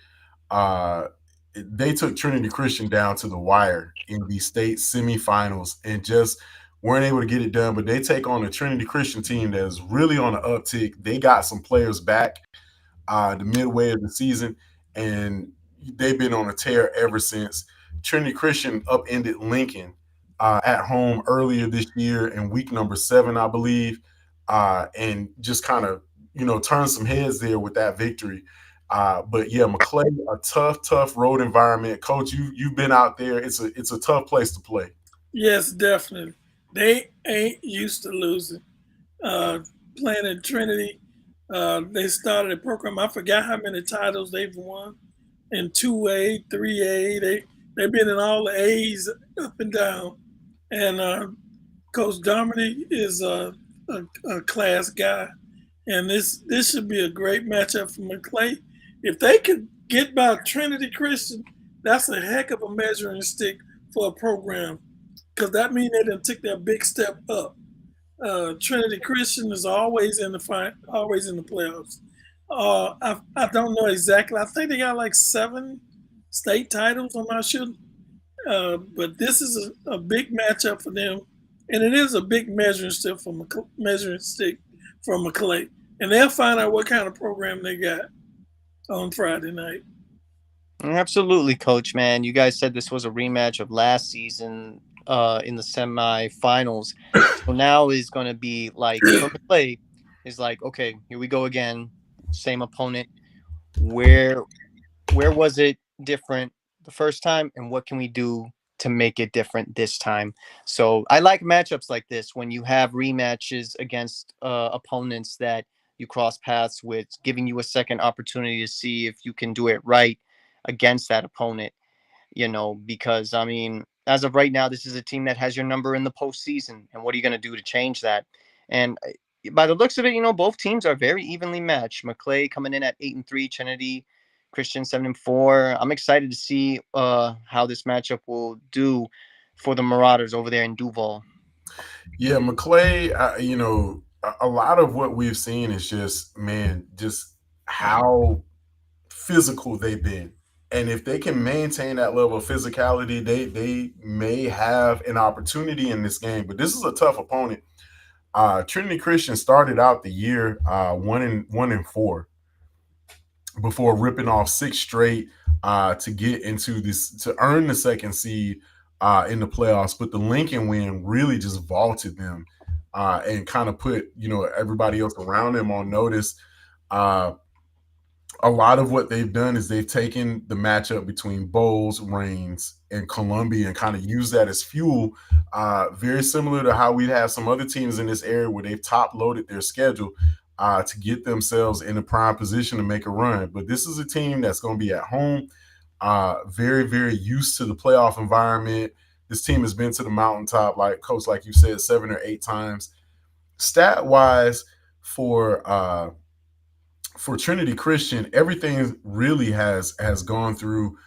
uh, they took Trinity Christian down to the wire in the state semifinals and just weren't able to get it done. But they take on a Trinity Christian team that is really on the uptick. They got some players back the midway of the season, and they've been on a tear ever since. Trinity Christian upended Lincoln at home earlier this year in week number 7, I believe, and just kind of turned some heads there with that victory. But yeah, McClay, a tough road environment. Coach, you've been out there. It's a tough place to play. Yes, definitely. They ain't used to losing. Uh, Playing in Trinity, they started a program. I forgot how many titles they've won in 2A, 3A. They've been in all the A's up and down. And Coach Dominic is a class guy, and this should be a great matchup for McClay. If they could get by Trinity Christian, that's a heck of a measuring stick for a program because that means they done took that big step up. Trinity Christian is always in the fight, always in the playoffs. I don't know exactly. I think they got like 7 state titles. I'm not sure, but this is a big matchup for them, and it is a big measuring stick for McClay. And they'll find out what kind of program they got on Friday night. Absolutely, coach, man. You guys said this was a rematch of last season in the semifinals. So now is going to be like, for play is like, okay, here we go again. Same opponent. Where was it different the first time, and what can we do to make it different this time? So I like matchups like this when you have rematches against opponents that you cross paths with, giving you a second opportunity to see if you can do it right against that opponent, because I mean, as of right now, this is a team that has your number in the postseason. And what are you going to do to change that? And by the looks of it, both teams are very evenly matched. McClay coming in at 8-3, Trinity Christian 7-4. I'm excited to see how this matchup will do for the Marauders over there in Duval. Yeah, McClay, a lot of what we've seen is just, man, just how physical they've been. And if they can maintain that level of physicality, they may have an opportunity in this game. But this is a tough opponent. Trinity Christian started out the year 1-4 before ripping off 6 straight to get into this to earn the second seed in the playoffs. But the Lincoln win really just vaulted them and kind of put everybody else around them on notice. A lot of what they've done is they've taken the matchup between Bowles, Reigns, and Columbia and kind of used that as fuel. Very similar to how we've had some other teams in this area where they've top loaded their schedule to get themselves in a prime position to make a run. But this is a team that's going to be at home, very, very used to the playoff environment. This team has been to the mountaintop, like Coach, like you said, 7 or 8 times. Stat wise, for Trinity Christian, everything really has gone through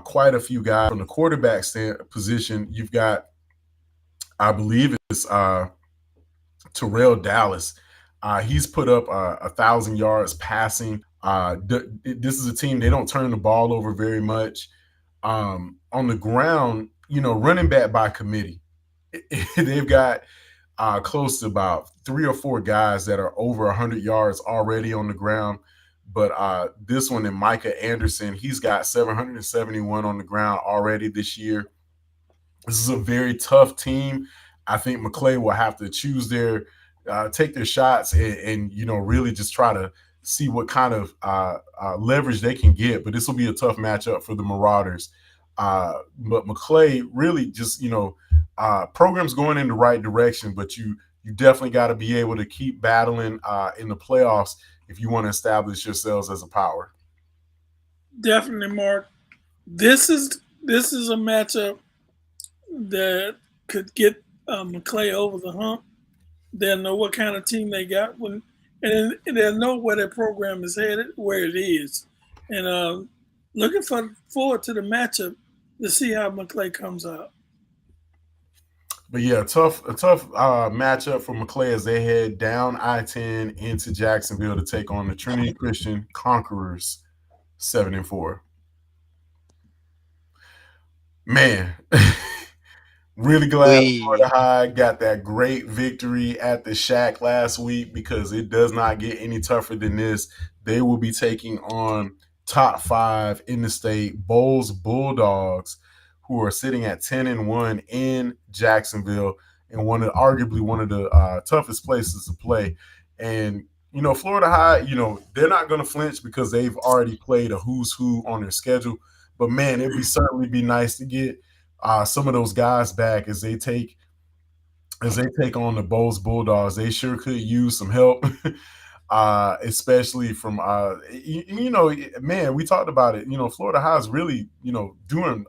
quite a few guys from the quarterback position. You've got, I believe it's Terrell Dallas. He's put up 1,000 yards passing. This is a team, they don't turn the ball over very much. On the ground, running back by committee. They've got close to about 3 or 4 guys that are over 100 yards already on the ground. But this one in Micah Anderson, he's got 771 on the ground already this year. This is a very tough team. I think McClay will have to choose take their shots and really just try to see what kind of leverage they can get. But this will be a tough matchup for the Marauders. But McClay really just programs going in the right direction, but you definitely got to be able to keep battling in the playoffs if you want to establish yourselves as a power. Definitely, Mark. This is a matchup that could get McClay over the hump. They'll know what kind of team they got and they'll know where their program is headed, where it is, and looking forward to the matchup to see how McClay comes out. But yeah, a tough matchup for McClay as they head down I-10 into Jacksonville to take on the Trinity Christian Conquerors, 7-4. Man, really glad Florida We High got that great victory at the Shack last week because it does not get any tougher than this. They will be taking on top five in the state, Bowles Bulldogs, who are sitting at 10-1 in Jacksonville and arguably one of the toughest places to play. And Florida High, they're not going to flinch because they've already played a who's who on their schedule. But man, it'd be certainly be nice to get some of those guys back as they take on the Bowles Bulldogs. They sure could use some help, especially from man. We talked about it. Florida High is really doing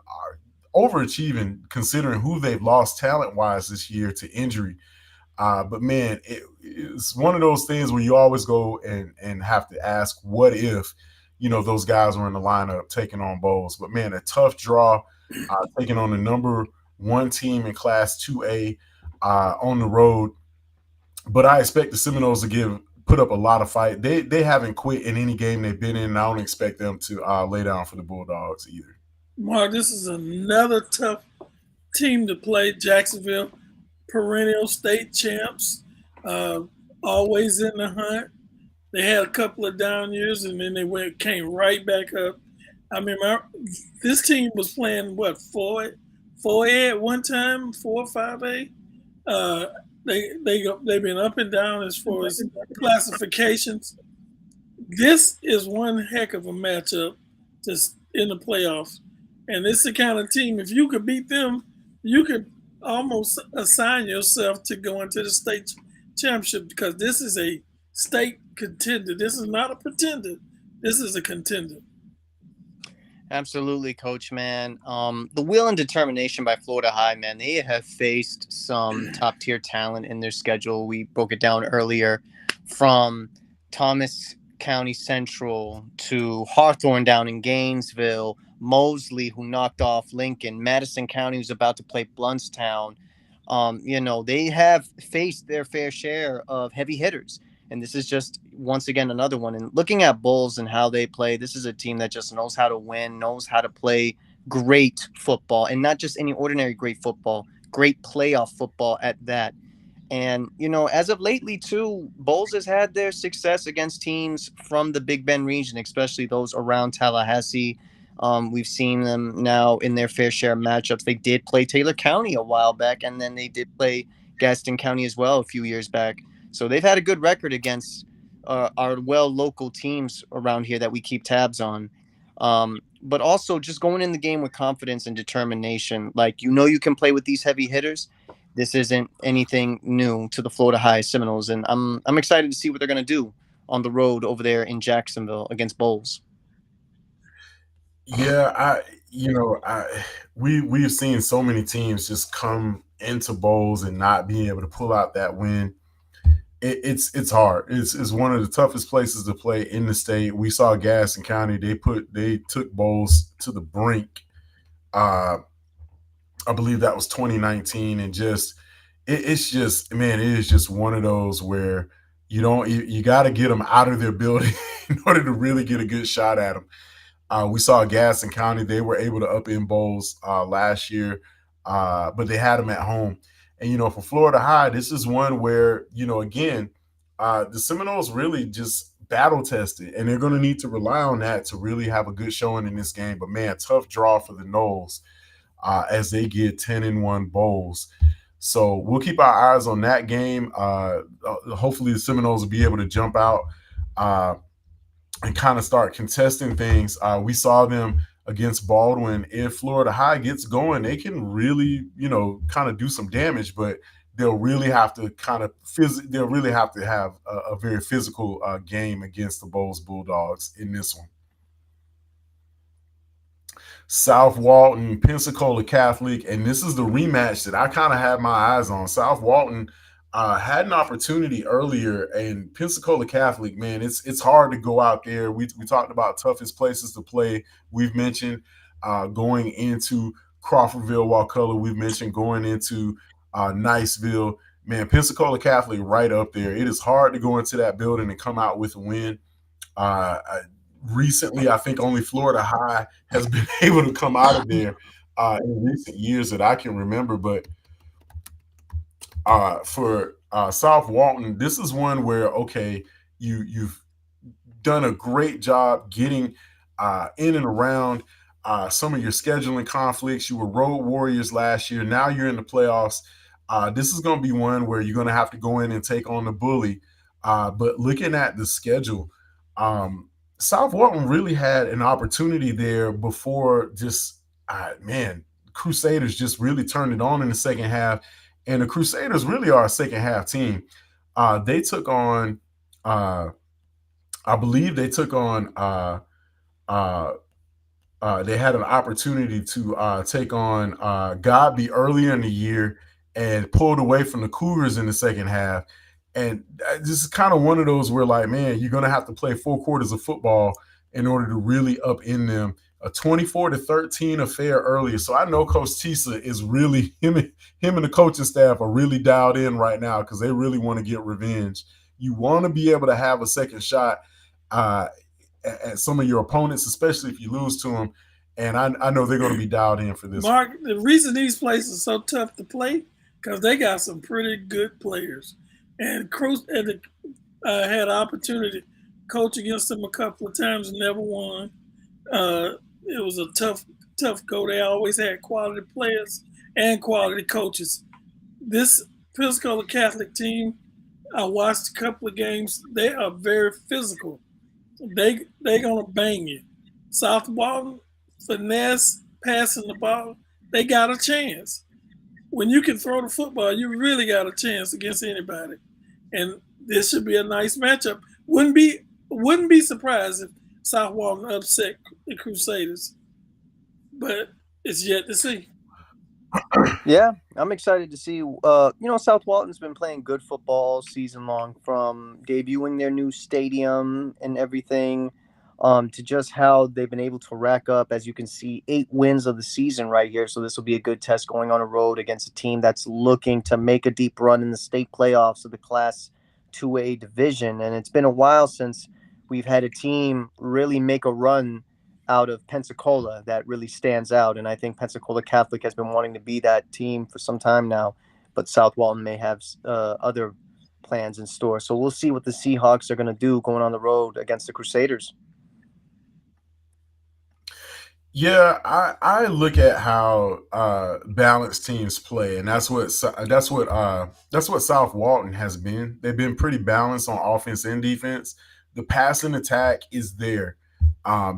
overachieving considering who they've lost talent wise this year to injury. But man, it's one of those things where you always go and have to ask, what if, those guys were in the lineup taking on Bowles? But man, a tough draw, taking on the number one team in Class 2A on the road. But I expect the Seminoles to put up a lot of fight. They haven't quit in any game they've been in, and I don't expect them to lay down for the Bulldogs either. Mark, this is another tough team to play. Jacksonville, perennial state champs, uh, always in the hunt. They had a couple of down years, and then came right back up. I mean, this team was playing what 4A at one time, 4 or 5A. Uh, they've been up and down as far as classifications. This is one heck of a matchup just in the playoffs, and it's the kind of team if you could beat them, you could almost assign yourself to go into the state championship because this is a state contender. This is not a pretender. This is a contender. Absolutely, coach, man. The will and determination by Florida High, man. They have faced some top tier talent in their schedule. We broke it down earlier, from Thomas County Central to Hawthorne down in Gainesville, Mosley, who knocked off Lincoln, Madison County, who's about to play Bluntstown. They have faced their fair share of heavy hitters. And this is just, once again, another one. And looking at Bulls and how they play, this is a team that just knows how to win, knows how to play great football, and not just any ordinary great football, great playoff football at that. And, as of lately, too, Bulls has had their success against teams from the Big Bend region, especially those around Tallahassee. We've seen them now in their fair share of matchups. They did play Taylor County a while back, and then they did play Gaston County as well a few years back. So they've had a good record against our local teams around here that we keep tabs on. But also just going in the game with confidence and determination. Like, you can play with these heavy hitters. This isn't anything new to the Florida High Seminoles, and I'm excited to see what they're going to do on the road over there in Jacksonville against Bowles. Yeah, we've seen so many teams just come into Bowles and not being able to pull out that win. It's hard. It's one of the toughest places to play in the state. We saw Gaston County. They took Bowles to the brink. Uh, I believe that was 2019, and it's just, man, it is just one of those where you got to get them out of their building in order to really get a good shot at them. We saw Gaston County. They were able to upend Bowles last year, but they had them at home. And, for Florida High, this is one where, again, the Seminoles really just battle tested, and they're going to need to rely on that to really have a good showing in this game. But, man, tough draw for the Noles as they get 10-1 Bowles. So we'll keep our eyes on that game. Hopefully the Seminoles will be able to jump out and kind of start contesting things. We saw them against Baldwin. If Florida High gets going, they can really, kind of do some damage, but they'll really have to they'll really have to have a very physical game against the Bowles Bulldogs in this one. South Walton, Pensacola Catholic, and this is the rematch that I kind of had my eyes on. South Walton had an opportunity earlier, and Pensacola Catholic, man, it's hard to go out there. We talked about toughest places to play. We've mentioned going into Crawfordville, Wakulla. We've mentioned going into Niceville. Man, Pensacola Catholic right up there. It is hard to go into that building and come out with a win. Uh, Recently, I think only Florida High has been able to come out of there in recent years that I can remember. But for South Walton, this is one where okay, you've done a great job getting in and around some of your scheduling conflicts. You were road warriors last year. Now you're in the playoffs. This is going to be one where you're going to have to go in and take on the bully. But looking at the schedule, South Walton really had an opportunity there before just, man, Crusaders just really turned it on in the second half. And the Crusaders really are a second half team. They took on, I believe they took on, uh, they had an opportunity to take on Godby earlier in the year and pulled away from the Cougars in the second half. And this is kind of one of those where, like, man, you're going to have to play 4 quarters of football in order to really up in them. A 24-13 affair earlier. So I know Coach Tisa is really him and the coaching staff are really dialed in right now because they really want to get revenge. You want to be able to have a second shot at some of your opponents, especially if you lose to them. And I know they're going to be dialed in for this. Mark, the reason these places are so tough to play because they got some pretty good players. And Cruz had an opportunity to coach against them a couple of times and never won. It was a tough go. They always had quality players and quality coaches. This Pensacola Catholic team, I watched a couple of games. They are very physical. They're gonna bang you. South Walton, finesse, passing the ball, they got a chance. When you can throw the football, you really got a chance against anybody. And this should be a nice matchup. Wouldn't be surprised if South Walton upset the Crusaders, but it's yet to see. Yeah, I'm excited to see. South Walton's been playing good football season long, from debuting their new stadium and everything, to just how they've been able to rack up, as you can see, 8 wins of the season right here. So this will be a good test going on the road against a team that's looking to make a deep run in the state playoffs of the Class 2A division. And it's been a while since we've had a team really make a run out of Pensacola that really stands out. And I think Pensacola Catholic has been wanting to be that team for some time now, but South Walton may have other plans in store. So we'll see what the Seahawks are going to do going on the road against the Crusaders. Yeah, I look at how balanced teams play, and that's what South Walton has been. They've been pretty balanced on offense and defense. The passing attack is there.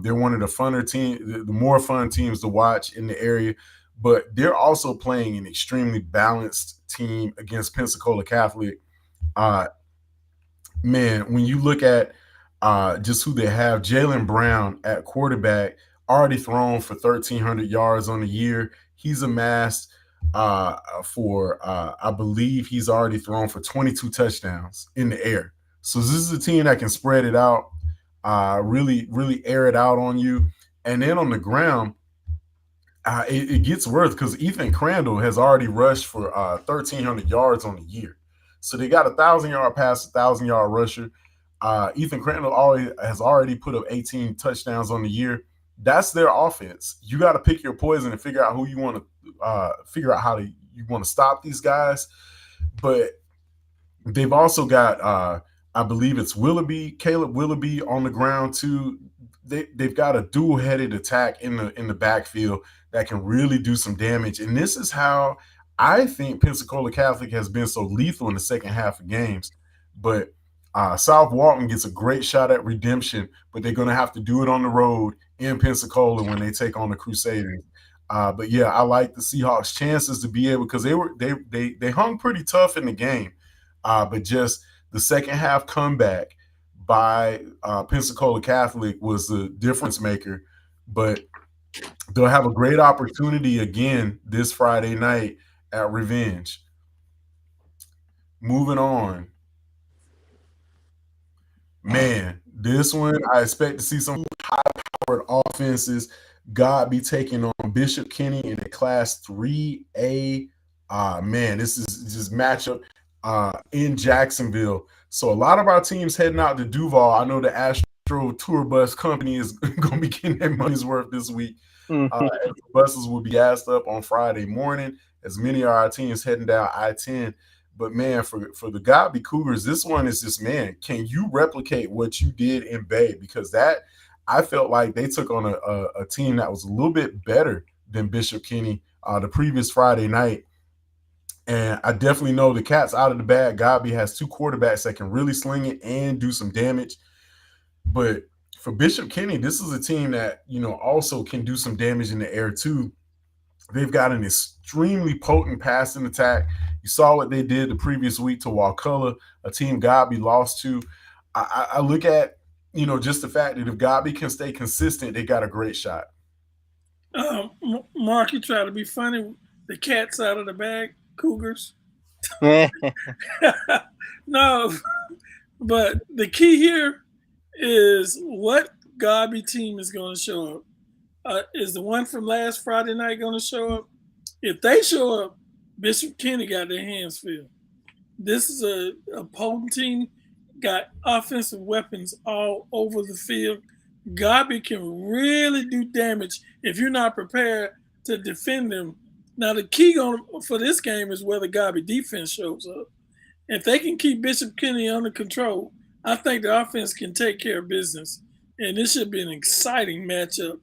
They're one of the the more fun teams to watch in the area, but they're also playing an extremely balanced team against Pensacola Catholic. Uh, Man, when you look at just who they have, Jalen Brown at quarterback, already thrown for 1,300 yards on the year. He's amassed for, I believe he's already thrown for 22 touchdowns in the air. So this is a team that can spread it out, really, really air it out on you. And then on the ground, it gets worse because Ethan Crandall has already rushed for 1,300 yards on the year. So they got 1,000-yard pass, 1,000-yard rusher. Ethan Crandall has already put up 18 touchdowns on the year. That's their offense. You got to pick your poison and figure out who you want to figure out you want to stop these guys. But they've also got, I believe it's Caleb Willoughby on the ground too. They've got a dual-headed attack in the backfield that can really do some damage. And this is how I think Pensacola Catholic has been so lethal in the second half of games. But South Walton gets a great shot at redemption, but they're going to have to do it on the road in Pensacola when they take on the Crusaders. But yeah, I like the Seahawks' chances to be able because they hung pretty tough in the game, but just the second half comeback by Pensacola Catholic was the difference maker. But they'll have a great opportunity again this Friday night at Revenge. Moving on, man, this one I expect to see some high-powered offenses. God be taking on Bishop Kenny in a Class 3A. Man, this is just matchup in Jacksonville. So a lot of our teams heading out to Duval. I know the Astro Tour Bus Company is going to be getting their money's worth this week. As the buses will be gassed up on Friday morning, as many of our teams heading down I-10. But man, for the Godby Cougars, this one is just, man, can you replicate what you did in Bay? Because that I felt like they took on a team that was a little bit better than Bishop Kenny the previous Friday night. And I definitely know the cat's out of the bag. Godby has two quarterbacks that can really sling it and do some damage. But for Bishop Kenny, this is a team that, also can do some damage in the air too. They've got an extremely potent passing attack. You saw what they did the previous week to Wakulla, a team Godby lost to. I look at, just the fact that if Godby can stay consistent, they got a great shot. Mark, you try to be funny. The cat's out of the bag, Cougars. No, but the key here is what Godby team is going to show up. Is the one from last Friday night going to show up? If they show up, Bishop Kenny got their hands filled. This is a potent team, got offensive weapons all over the field. Godby can really do damage if you're not prepared to defend them. Now, the key for this game is whether Godby defense shows up. If they can keep Bishop Kenny under control, I think the offense can take care of business. And this should be an exciting matchup.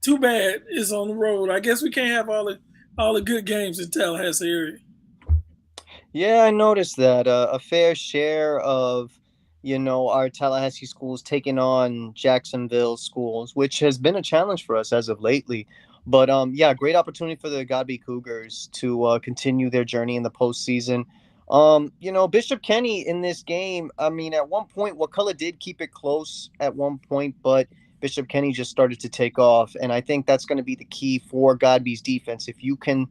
Too bad it's on the road. I guess we can't have all the good games in Tallahassee area. Yeah, I noticed that a fair share of our Tallahassee schools taking on Jacksonville schools, which has been a challenge for us as of lately. But yeah, great opportunity for the Godby Cougars to continue their journey in the postseason. Bishop Kenny in this game, I mean, at one point, Wakulla did keep it close at one point, but Bishop Kenny just started to take off. And I think that's going to be the key for Godby's defense. If you can,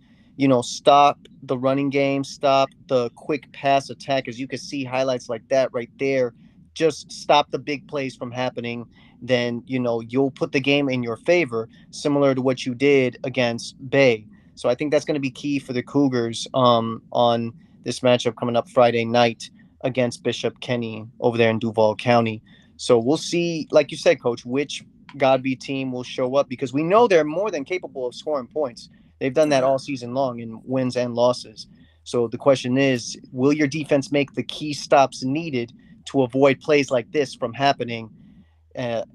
stop the running game, stop the quick pass attack, as you can see highlights like that right there, just stop the big plays from happening, then, you'll put the game in your favor, similar to what you did against Bay. So I think that's going to be key for the Cougars on this matchup coming up Friday night against Bishop Kenny over there in Duval County. So we'll see, like you said, Coach, which Godby team will show up, because we know they're more than capable of scoring points. They've done that all season long in wins and losses. So the question is, will your defense make the key stops needed to avoid plays like this from happening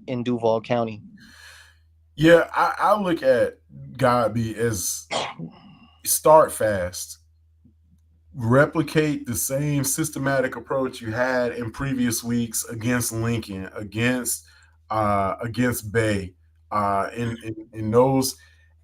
in Duval County? Yeah, I look at Godby as start fast, replicate the same systematic approach you had in previous weeks against Lincoln, against Bay, in those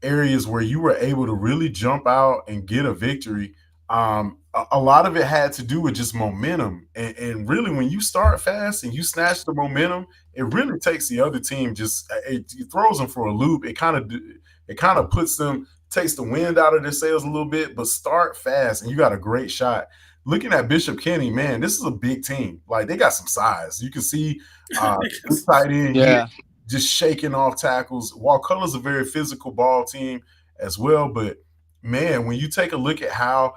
areas where you were able to really jump out and get a victory. A lot of it had to do with just momentum, and really when you start fast and you snatch the momentum, it really takes the other team, it throws them for a loop. It kind of puts them, takes the wind out of their sails a little bit. But start fast and you got a great shot. Looking at Bishop Kenny, man, this is a big team. Like, they got some size. You can see tight end, yeah, just shaking off tackles. Wakulla's a very physical ball team as well. But man, when you take a look at how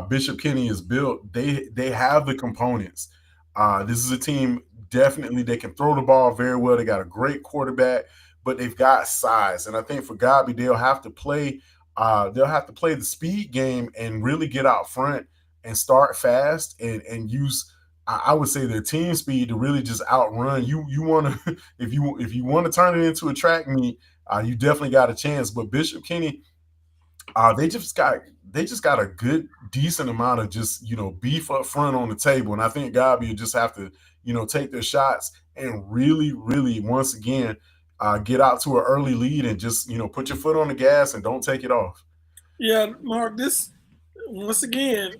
Bishop Kenny is built, they have the components. This is a team, definitely, they can throw the ball very well. They got a great quarterback, but they've got size. And I think for Godby, they'll have to play the speed game and really get out front and start fast and use, I would say, their team speed to really just outrun. You want to if you want to turn it into a track meet, you definitely got a chance. But Bishop Kenny, They just got a good decent amount of just beef up front on the table, and I think Gabi will just have to take their shots and really really once again get out to an early lead and just put your foot on the gas and don't take it off. Yeah, Mark. This once again,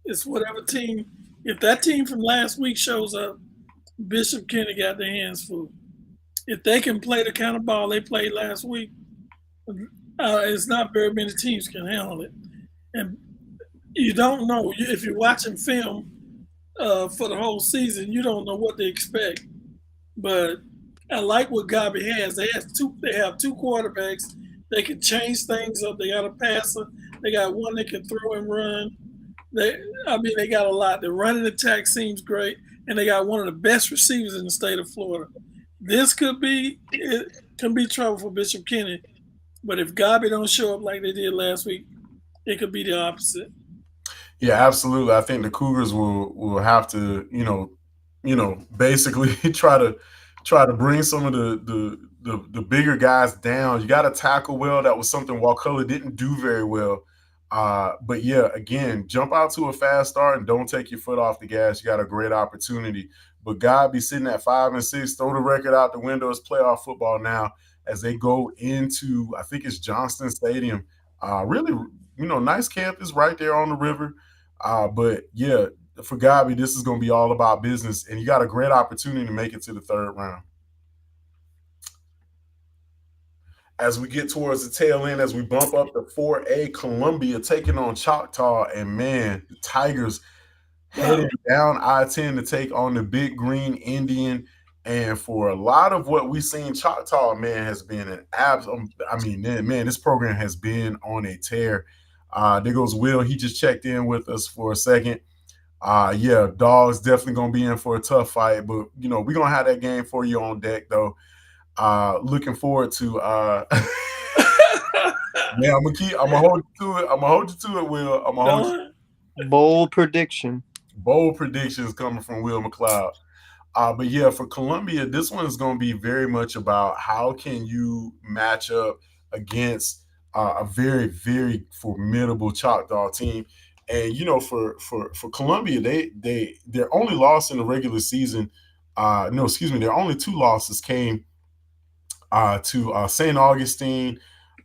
it's whatever team. If that team from last week shows up, Bishop Kenny got their hands full. If they can play the kind of ball they played last week, it's not very many teams can handle it. And you don't know if you're watching film for the whole season. You don't know what to expect. But I like what Gabi has. They have two quarterbacks. They can change things up. They got a passer. They got one that can throw and run. They got a lot. The running attack seems great, and they got one of the best receivers in the state of Florida. This can be trouble for Bishop Kenny, but if Gabi don't show up like they did last week, it could be the opposite. Yeah, absolutely. I think the Cougars will have to, basically try to bring some of the bigger guys down. You got to tackle well. That was something Wakulla didn't do very well. But yeah, again, jump out to a fast start and don't take your foot off the gas. You got a great opportunity. But God be sitting at 5-6, throw the record out the window. It's playoff football now as they go into, I think it's Johnston Stadium. Really, nice campus right there on the river. But yeah, for Gabi, this is going to be all about business, and you got a great opportunity to make it to the third round. As we get towards the tail end, as we bump up to 4A, Columbia taking on Choctaw, and man, the Tigers headed down I-10 to take on the Big Green Indian. And for a lot of what we've seen, Choctaw, man, has been an man, this program has been on a tear. There goes Will. He just checked in with us for a second. Yeah, Dog's definitely gonna be in for a tough fight, but we're gonna have that game for you on deck though. Looking forward to yeah, I'm gonna hold you to it. I'm gonna hold you to it, Will. I'm gonna hold you. Bold prediction. Bold predictions coming from Will McLeod. But yeah, for Columbia, this one is going to be very much about how can you match up against a very, very formidable Choctaw team. And for Columbia, their only loss in the regular season, no, excuse me, their only two losses came to St. Augustine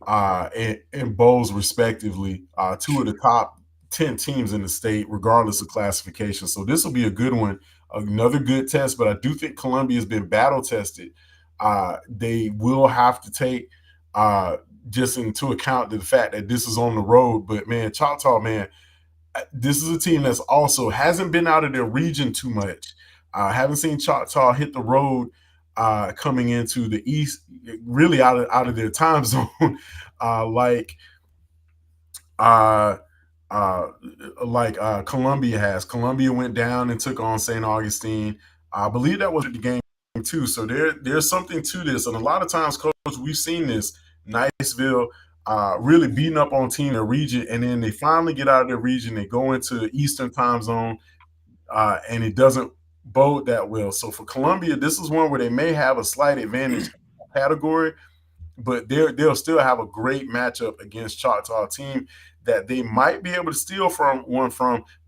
and Bowles, respectively, two of the top 10 teams in the state, regardless of classification. So this will be a good one, another good test. But I do think Columbia has been battle tested. They will have to take just into account the fact that this is on the road. But man, Choctaw, man, this is a team that's also hasn't been out of their region too much. Haven't seen Choctaw hit the road coming into the East, really out of their time zone, like Columbia has. Columbia went down and took on St. Augustine. I believe that was the game too. So there's something to this, and a lot of times, Coach, we've seen this. Niceville really beating up on team in their region, and then they finally get out of their region. They go into Eastern time zone, and it doesn't bode that well. So for Columbia, this is one where they may have a slight advantage category, but they'll still have a great matchup against Choctaw team that they might be able to steal from,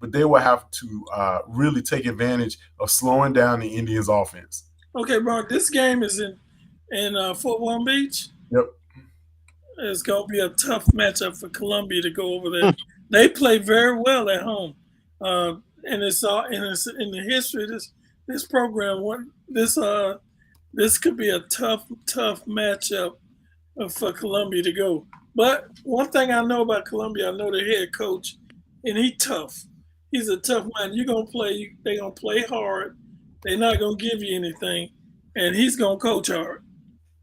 but they will have to really take advantage of slowing down the Indians' offense. Okay, Mark, this game is in Fort Walton Beach. Yep. It's going to be a tough matchup for Columbia to go over there. They play very well at home. And it's in the history of this program. This could be a tough matchup for Columbia to go. But one thing I know about Columbia, I know their head coach, and he's tough. He's a tough man. They're gonna play hard. They're not gonna give you anything, and he's gonna coach hard.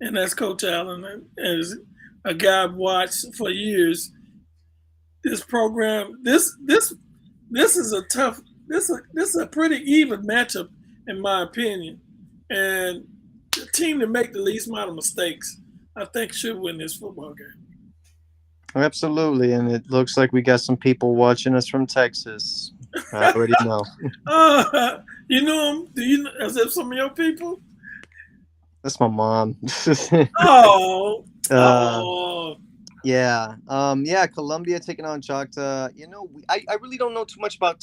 And that's Coach Allen. As a guy I've watched for years, this program, this is a tough. This is a pretty even matchup, in my opinion. And the team to make the least amount of mistakes, I think, should win this football game. Absolutely, and it looks like we got some people watching us from Texas. I already know. You know them? Do you know, as if some of your people? That's my mom. Oh. Yeah. Yeah. Colombia taking on Choctaw. I really don't know too much about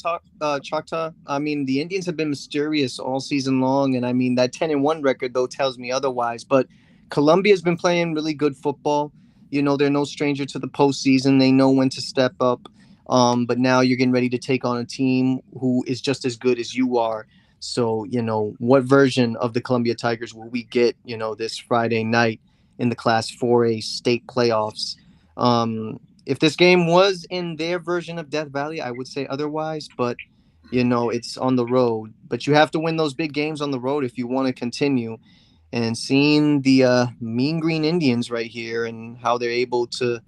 Choctaw. I mean, the Indians have been mysterious all season long, and I mean that 10-1 record though tells me otherwise. But Colombia's been playing really good football. They're no stranger to the postseason. They know when to step up. But now you're getting ready to take on a team who is just as good as you are. So, what version of the Columbia Tigers will we get, this Friday night in the Class 4A state playoffs? If this game was in their version of Death Valley, I would say otherwise, but it's on the road. But you have to win those big games on the road if you want to continue. And seeing the Mean Green Indians right here and how they're able to,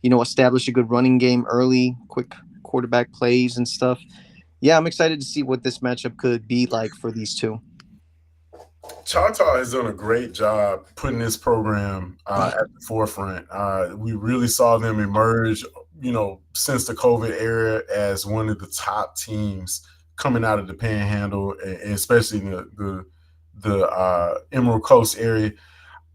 establish a good running game early, quick quarterback plays and stuff. Yeah, I'm excited to see what this matchup could be like for these two. Choctaw has done a great job putting this program at the forefront. We really saw them emerge, since the COVID era as one of the top teams coming out of the Panhandle, and especially in the Emerald Coast area.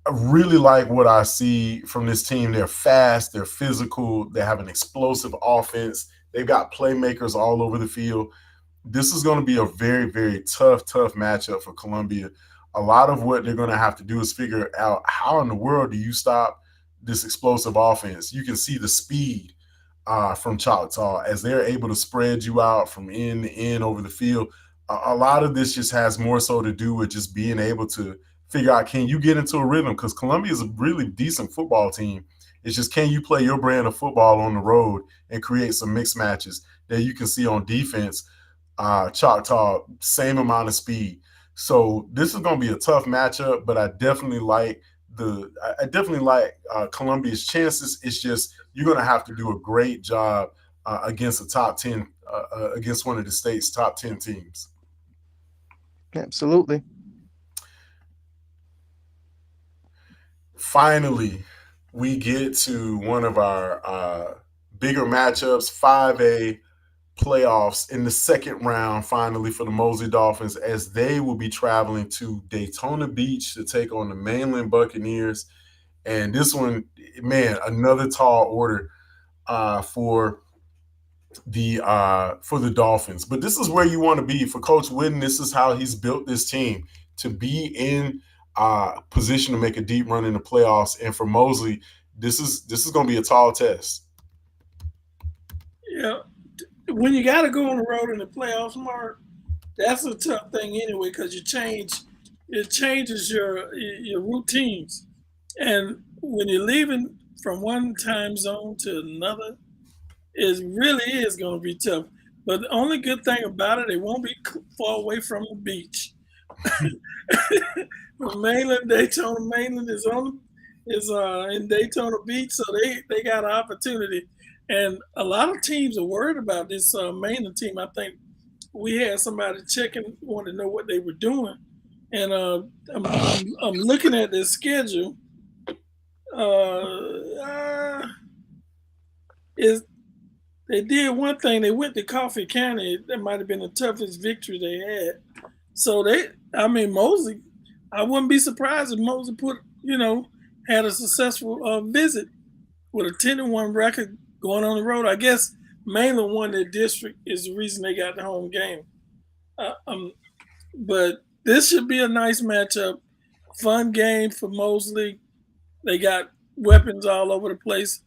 I really like what I see from this team. They're fast, they're physical, they have an explosive offense. They've got playmakers all over the field. This is going to be a very, very tough matchup for Columbia. A lot of what they're going to have to do is figure out how in the world do you stop this explosive offense. You can see the speed from Choctaw as they're able to spread you out from end to end over the field. A lot of this just has more so to do with just being able to figure out, can you get into a rhythm? Because Columbia is a really decent football team. It's just, can you play your brand of football on the road and create some mixed matches that you can see on defense? Choctaw, same amount of speed. So this is going to be a tough matchup, but I definitely like Columbia's chances. It's just, you're going to have to do a great job against a top 10, against one of the state's top 10 teams. Absolutely. Finally, we get to one of our bigger matchups, 5A playoffs in the second round, finally, for the Mosley Dolphins, as they will be traveling to Daytona Beach to take on the Mainland Buccaneers. And this one, man, another tall order for the Dolphins. But this is where you want to be for Coach Wooden. This is how he's built this team to be in position to make a deep run in the playoffs. And for Mosley, this is going to be a tall test. Yeah, when you got to go on the road in the playoffs, Mark, that's a tough thing anyway because it changes your routines, and when you're leaving from one time zone to another, it really is going to be tough. But the only good thing about it, it won't be far away from the beach. Mainland Daytona Mainland is in Daytona Beach, so they got an opportunity. And a lot of teams are worried about this Mainland team. I think we had somebody checking, wanted to know what they were doing, and I'm looking at their schedule. Uh, is They did one thing. They went to Coffee County. That might have been the toughest victory they had. So Mosley. I wouldn't be surprised if Mosley had a successful visit with a 10-1 record going on the road. I guess Mainland won their district is the reason they got the home game. Uh, um, but this should be a nice matchup. Fun game for Mosley. They got weapons all over the place.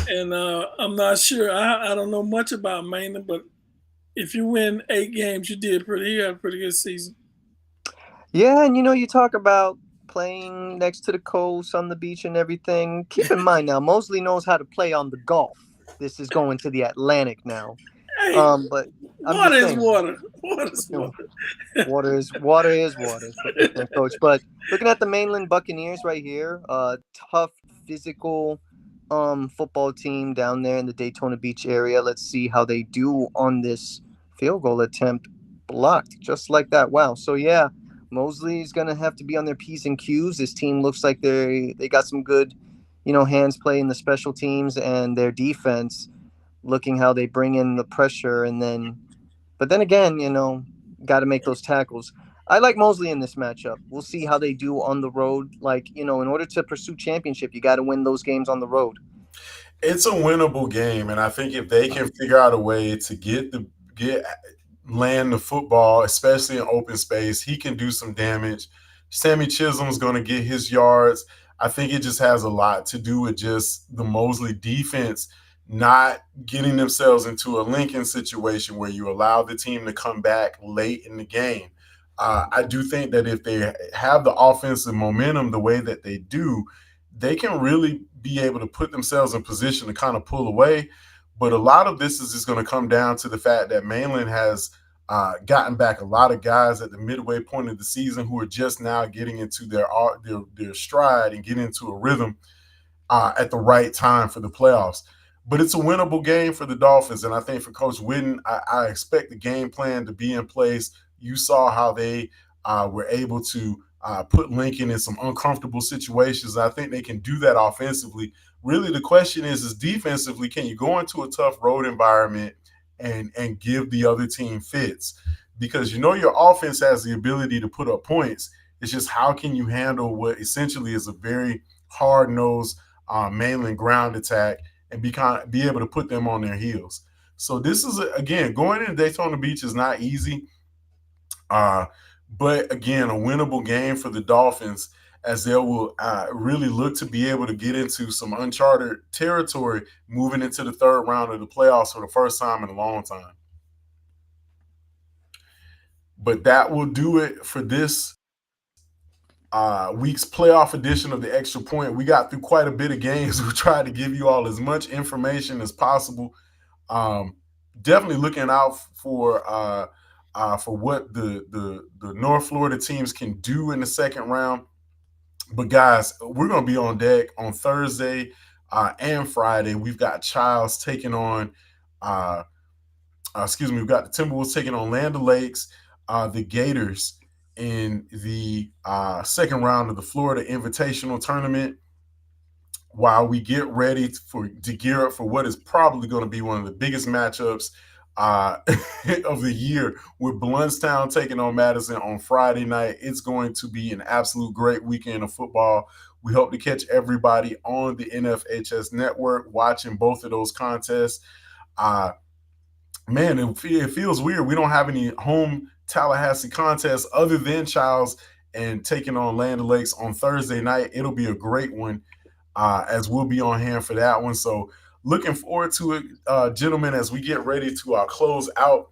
And I'm not sure. I don't know much about Mainland, but if you win 8 games, you had a pretty good season. Yeah, and you talk about playing next to the coast on the beach and everything. Keep in mind now, Mosley knows how to play on the Gulf. This is going to the Atlantic now. Hey, But I'm water just is saying, water. Water is you know, water. water is coach. But looking at the Mainland Buccaneers right here, tough physical football team down there in the Daytona Beach area. Let's see how they do on this field goal attempt, blocked just like that. Wow. So yeah, Mosley's gonna have to be on their P's and Q's. This team looks like they got some good, hands play in the special teams and their defense. Looking how they bring in the pressure and then, but then again, got to make those tackles. I like Mosley in this matchup. We'll see how they do on the road. Like, in order to pursue championship, you got to win those games on the road. It's a winnable game, and I think if they can figure out a way to get land the football, especially in open space, he can do some damage. Sammy Chisholm's going to get his yards. I think it just has a lot to do with just the Mosley defense not getting themselves into a Lincoln situation where you allow the team to come back late in the game. I do think that if they have the offensive momentum the way that they do, they can really be able to put themselves in position to kind of pull away. But a lot of this is just going to come down to the fact that Mainland has gotten back a lot of guys at the midway point of the season who are just now getting into their stride and getting into a rhythm at the right time for the playoffs. But it's a winnable game for the Dolphins, and I think for Coach Witten, I expect the game plan to be in place. You saw how they were able to put Lincoln in some uncomfortable situations. I think they can do that offensively. Really, the question is defensively, can you go into a tough road environment and give the other team fits? Because you know your offense has the ability to put up points. It's just how can you handle what essentially is a very hard nosed mainland ground attack and be able to put them on their heels. So this is again going into Daytona Beach is not easy, uh, but again a winnable game for the Dolphins as they will really look to be able to get into some uncharted territory moving into the third round of the playoffs for the first time in a long time. But that will do it for this week's playoff edition of the Extra Point. We got through quite a bit of games. We tried to give you all as much information as possible. Um, Definitely looking out for what the North Florida teams can do in the second round. But guys, we're going to be on deck on Thursday and Friday. We've got Childs taking on uh, we've got the Timberwolves taking on Land Lakes, the Gators in the second round of the Florida Invitational Tournament. While we get ready to gear up for what is probably going to be one of the biggest matchups uh, of the year with Bluntstown taking on Madison on Friday night. It's going to be an absolute great weekend of football. We hope to catch everybody on the NFHS network watching both of those contests. Uh, Man, it feels weird. We don't have any home Tallahassee contests other than Childs and taking on Land Lakes on Thursday night. It'll be a great one as we'll be on hand for that one. So looking forward to it, gentlemen, as we get ready to close out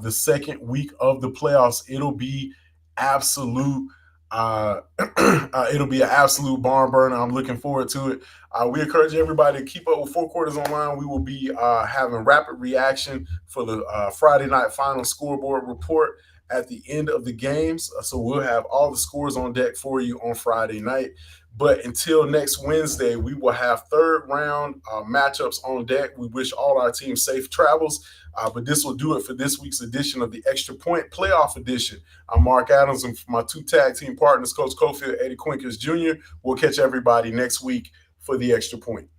the second week of the playoffs. It'll be absolute. It'll be an absolute barn burner. I'm looking forward to it. We encourage everybody to keep up with Four Quarters Online. We will be having rapid reaction for the Friday night final scoreboard report at the end of the games. So we'll have all the scores on deck for you on Friday night. But until next Wednesday, we will have third round matchups on deck. We wish all our teams safe travels. But this will do it for this week's edition of the Extra Point Playoff Edition. I'm Mark Adams, and for my two tag team partners, Coach Cofield, Eddie Quinkers Jr. We'll catch everybody next week for the Extra Point.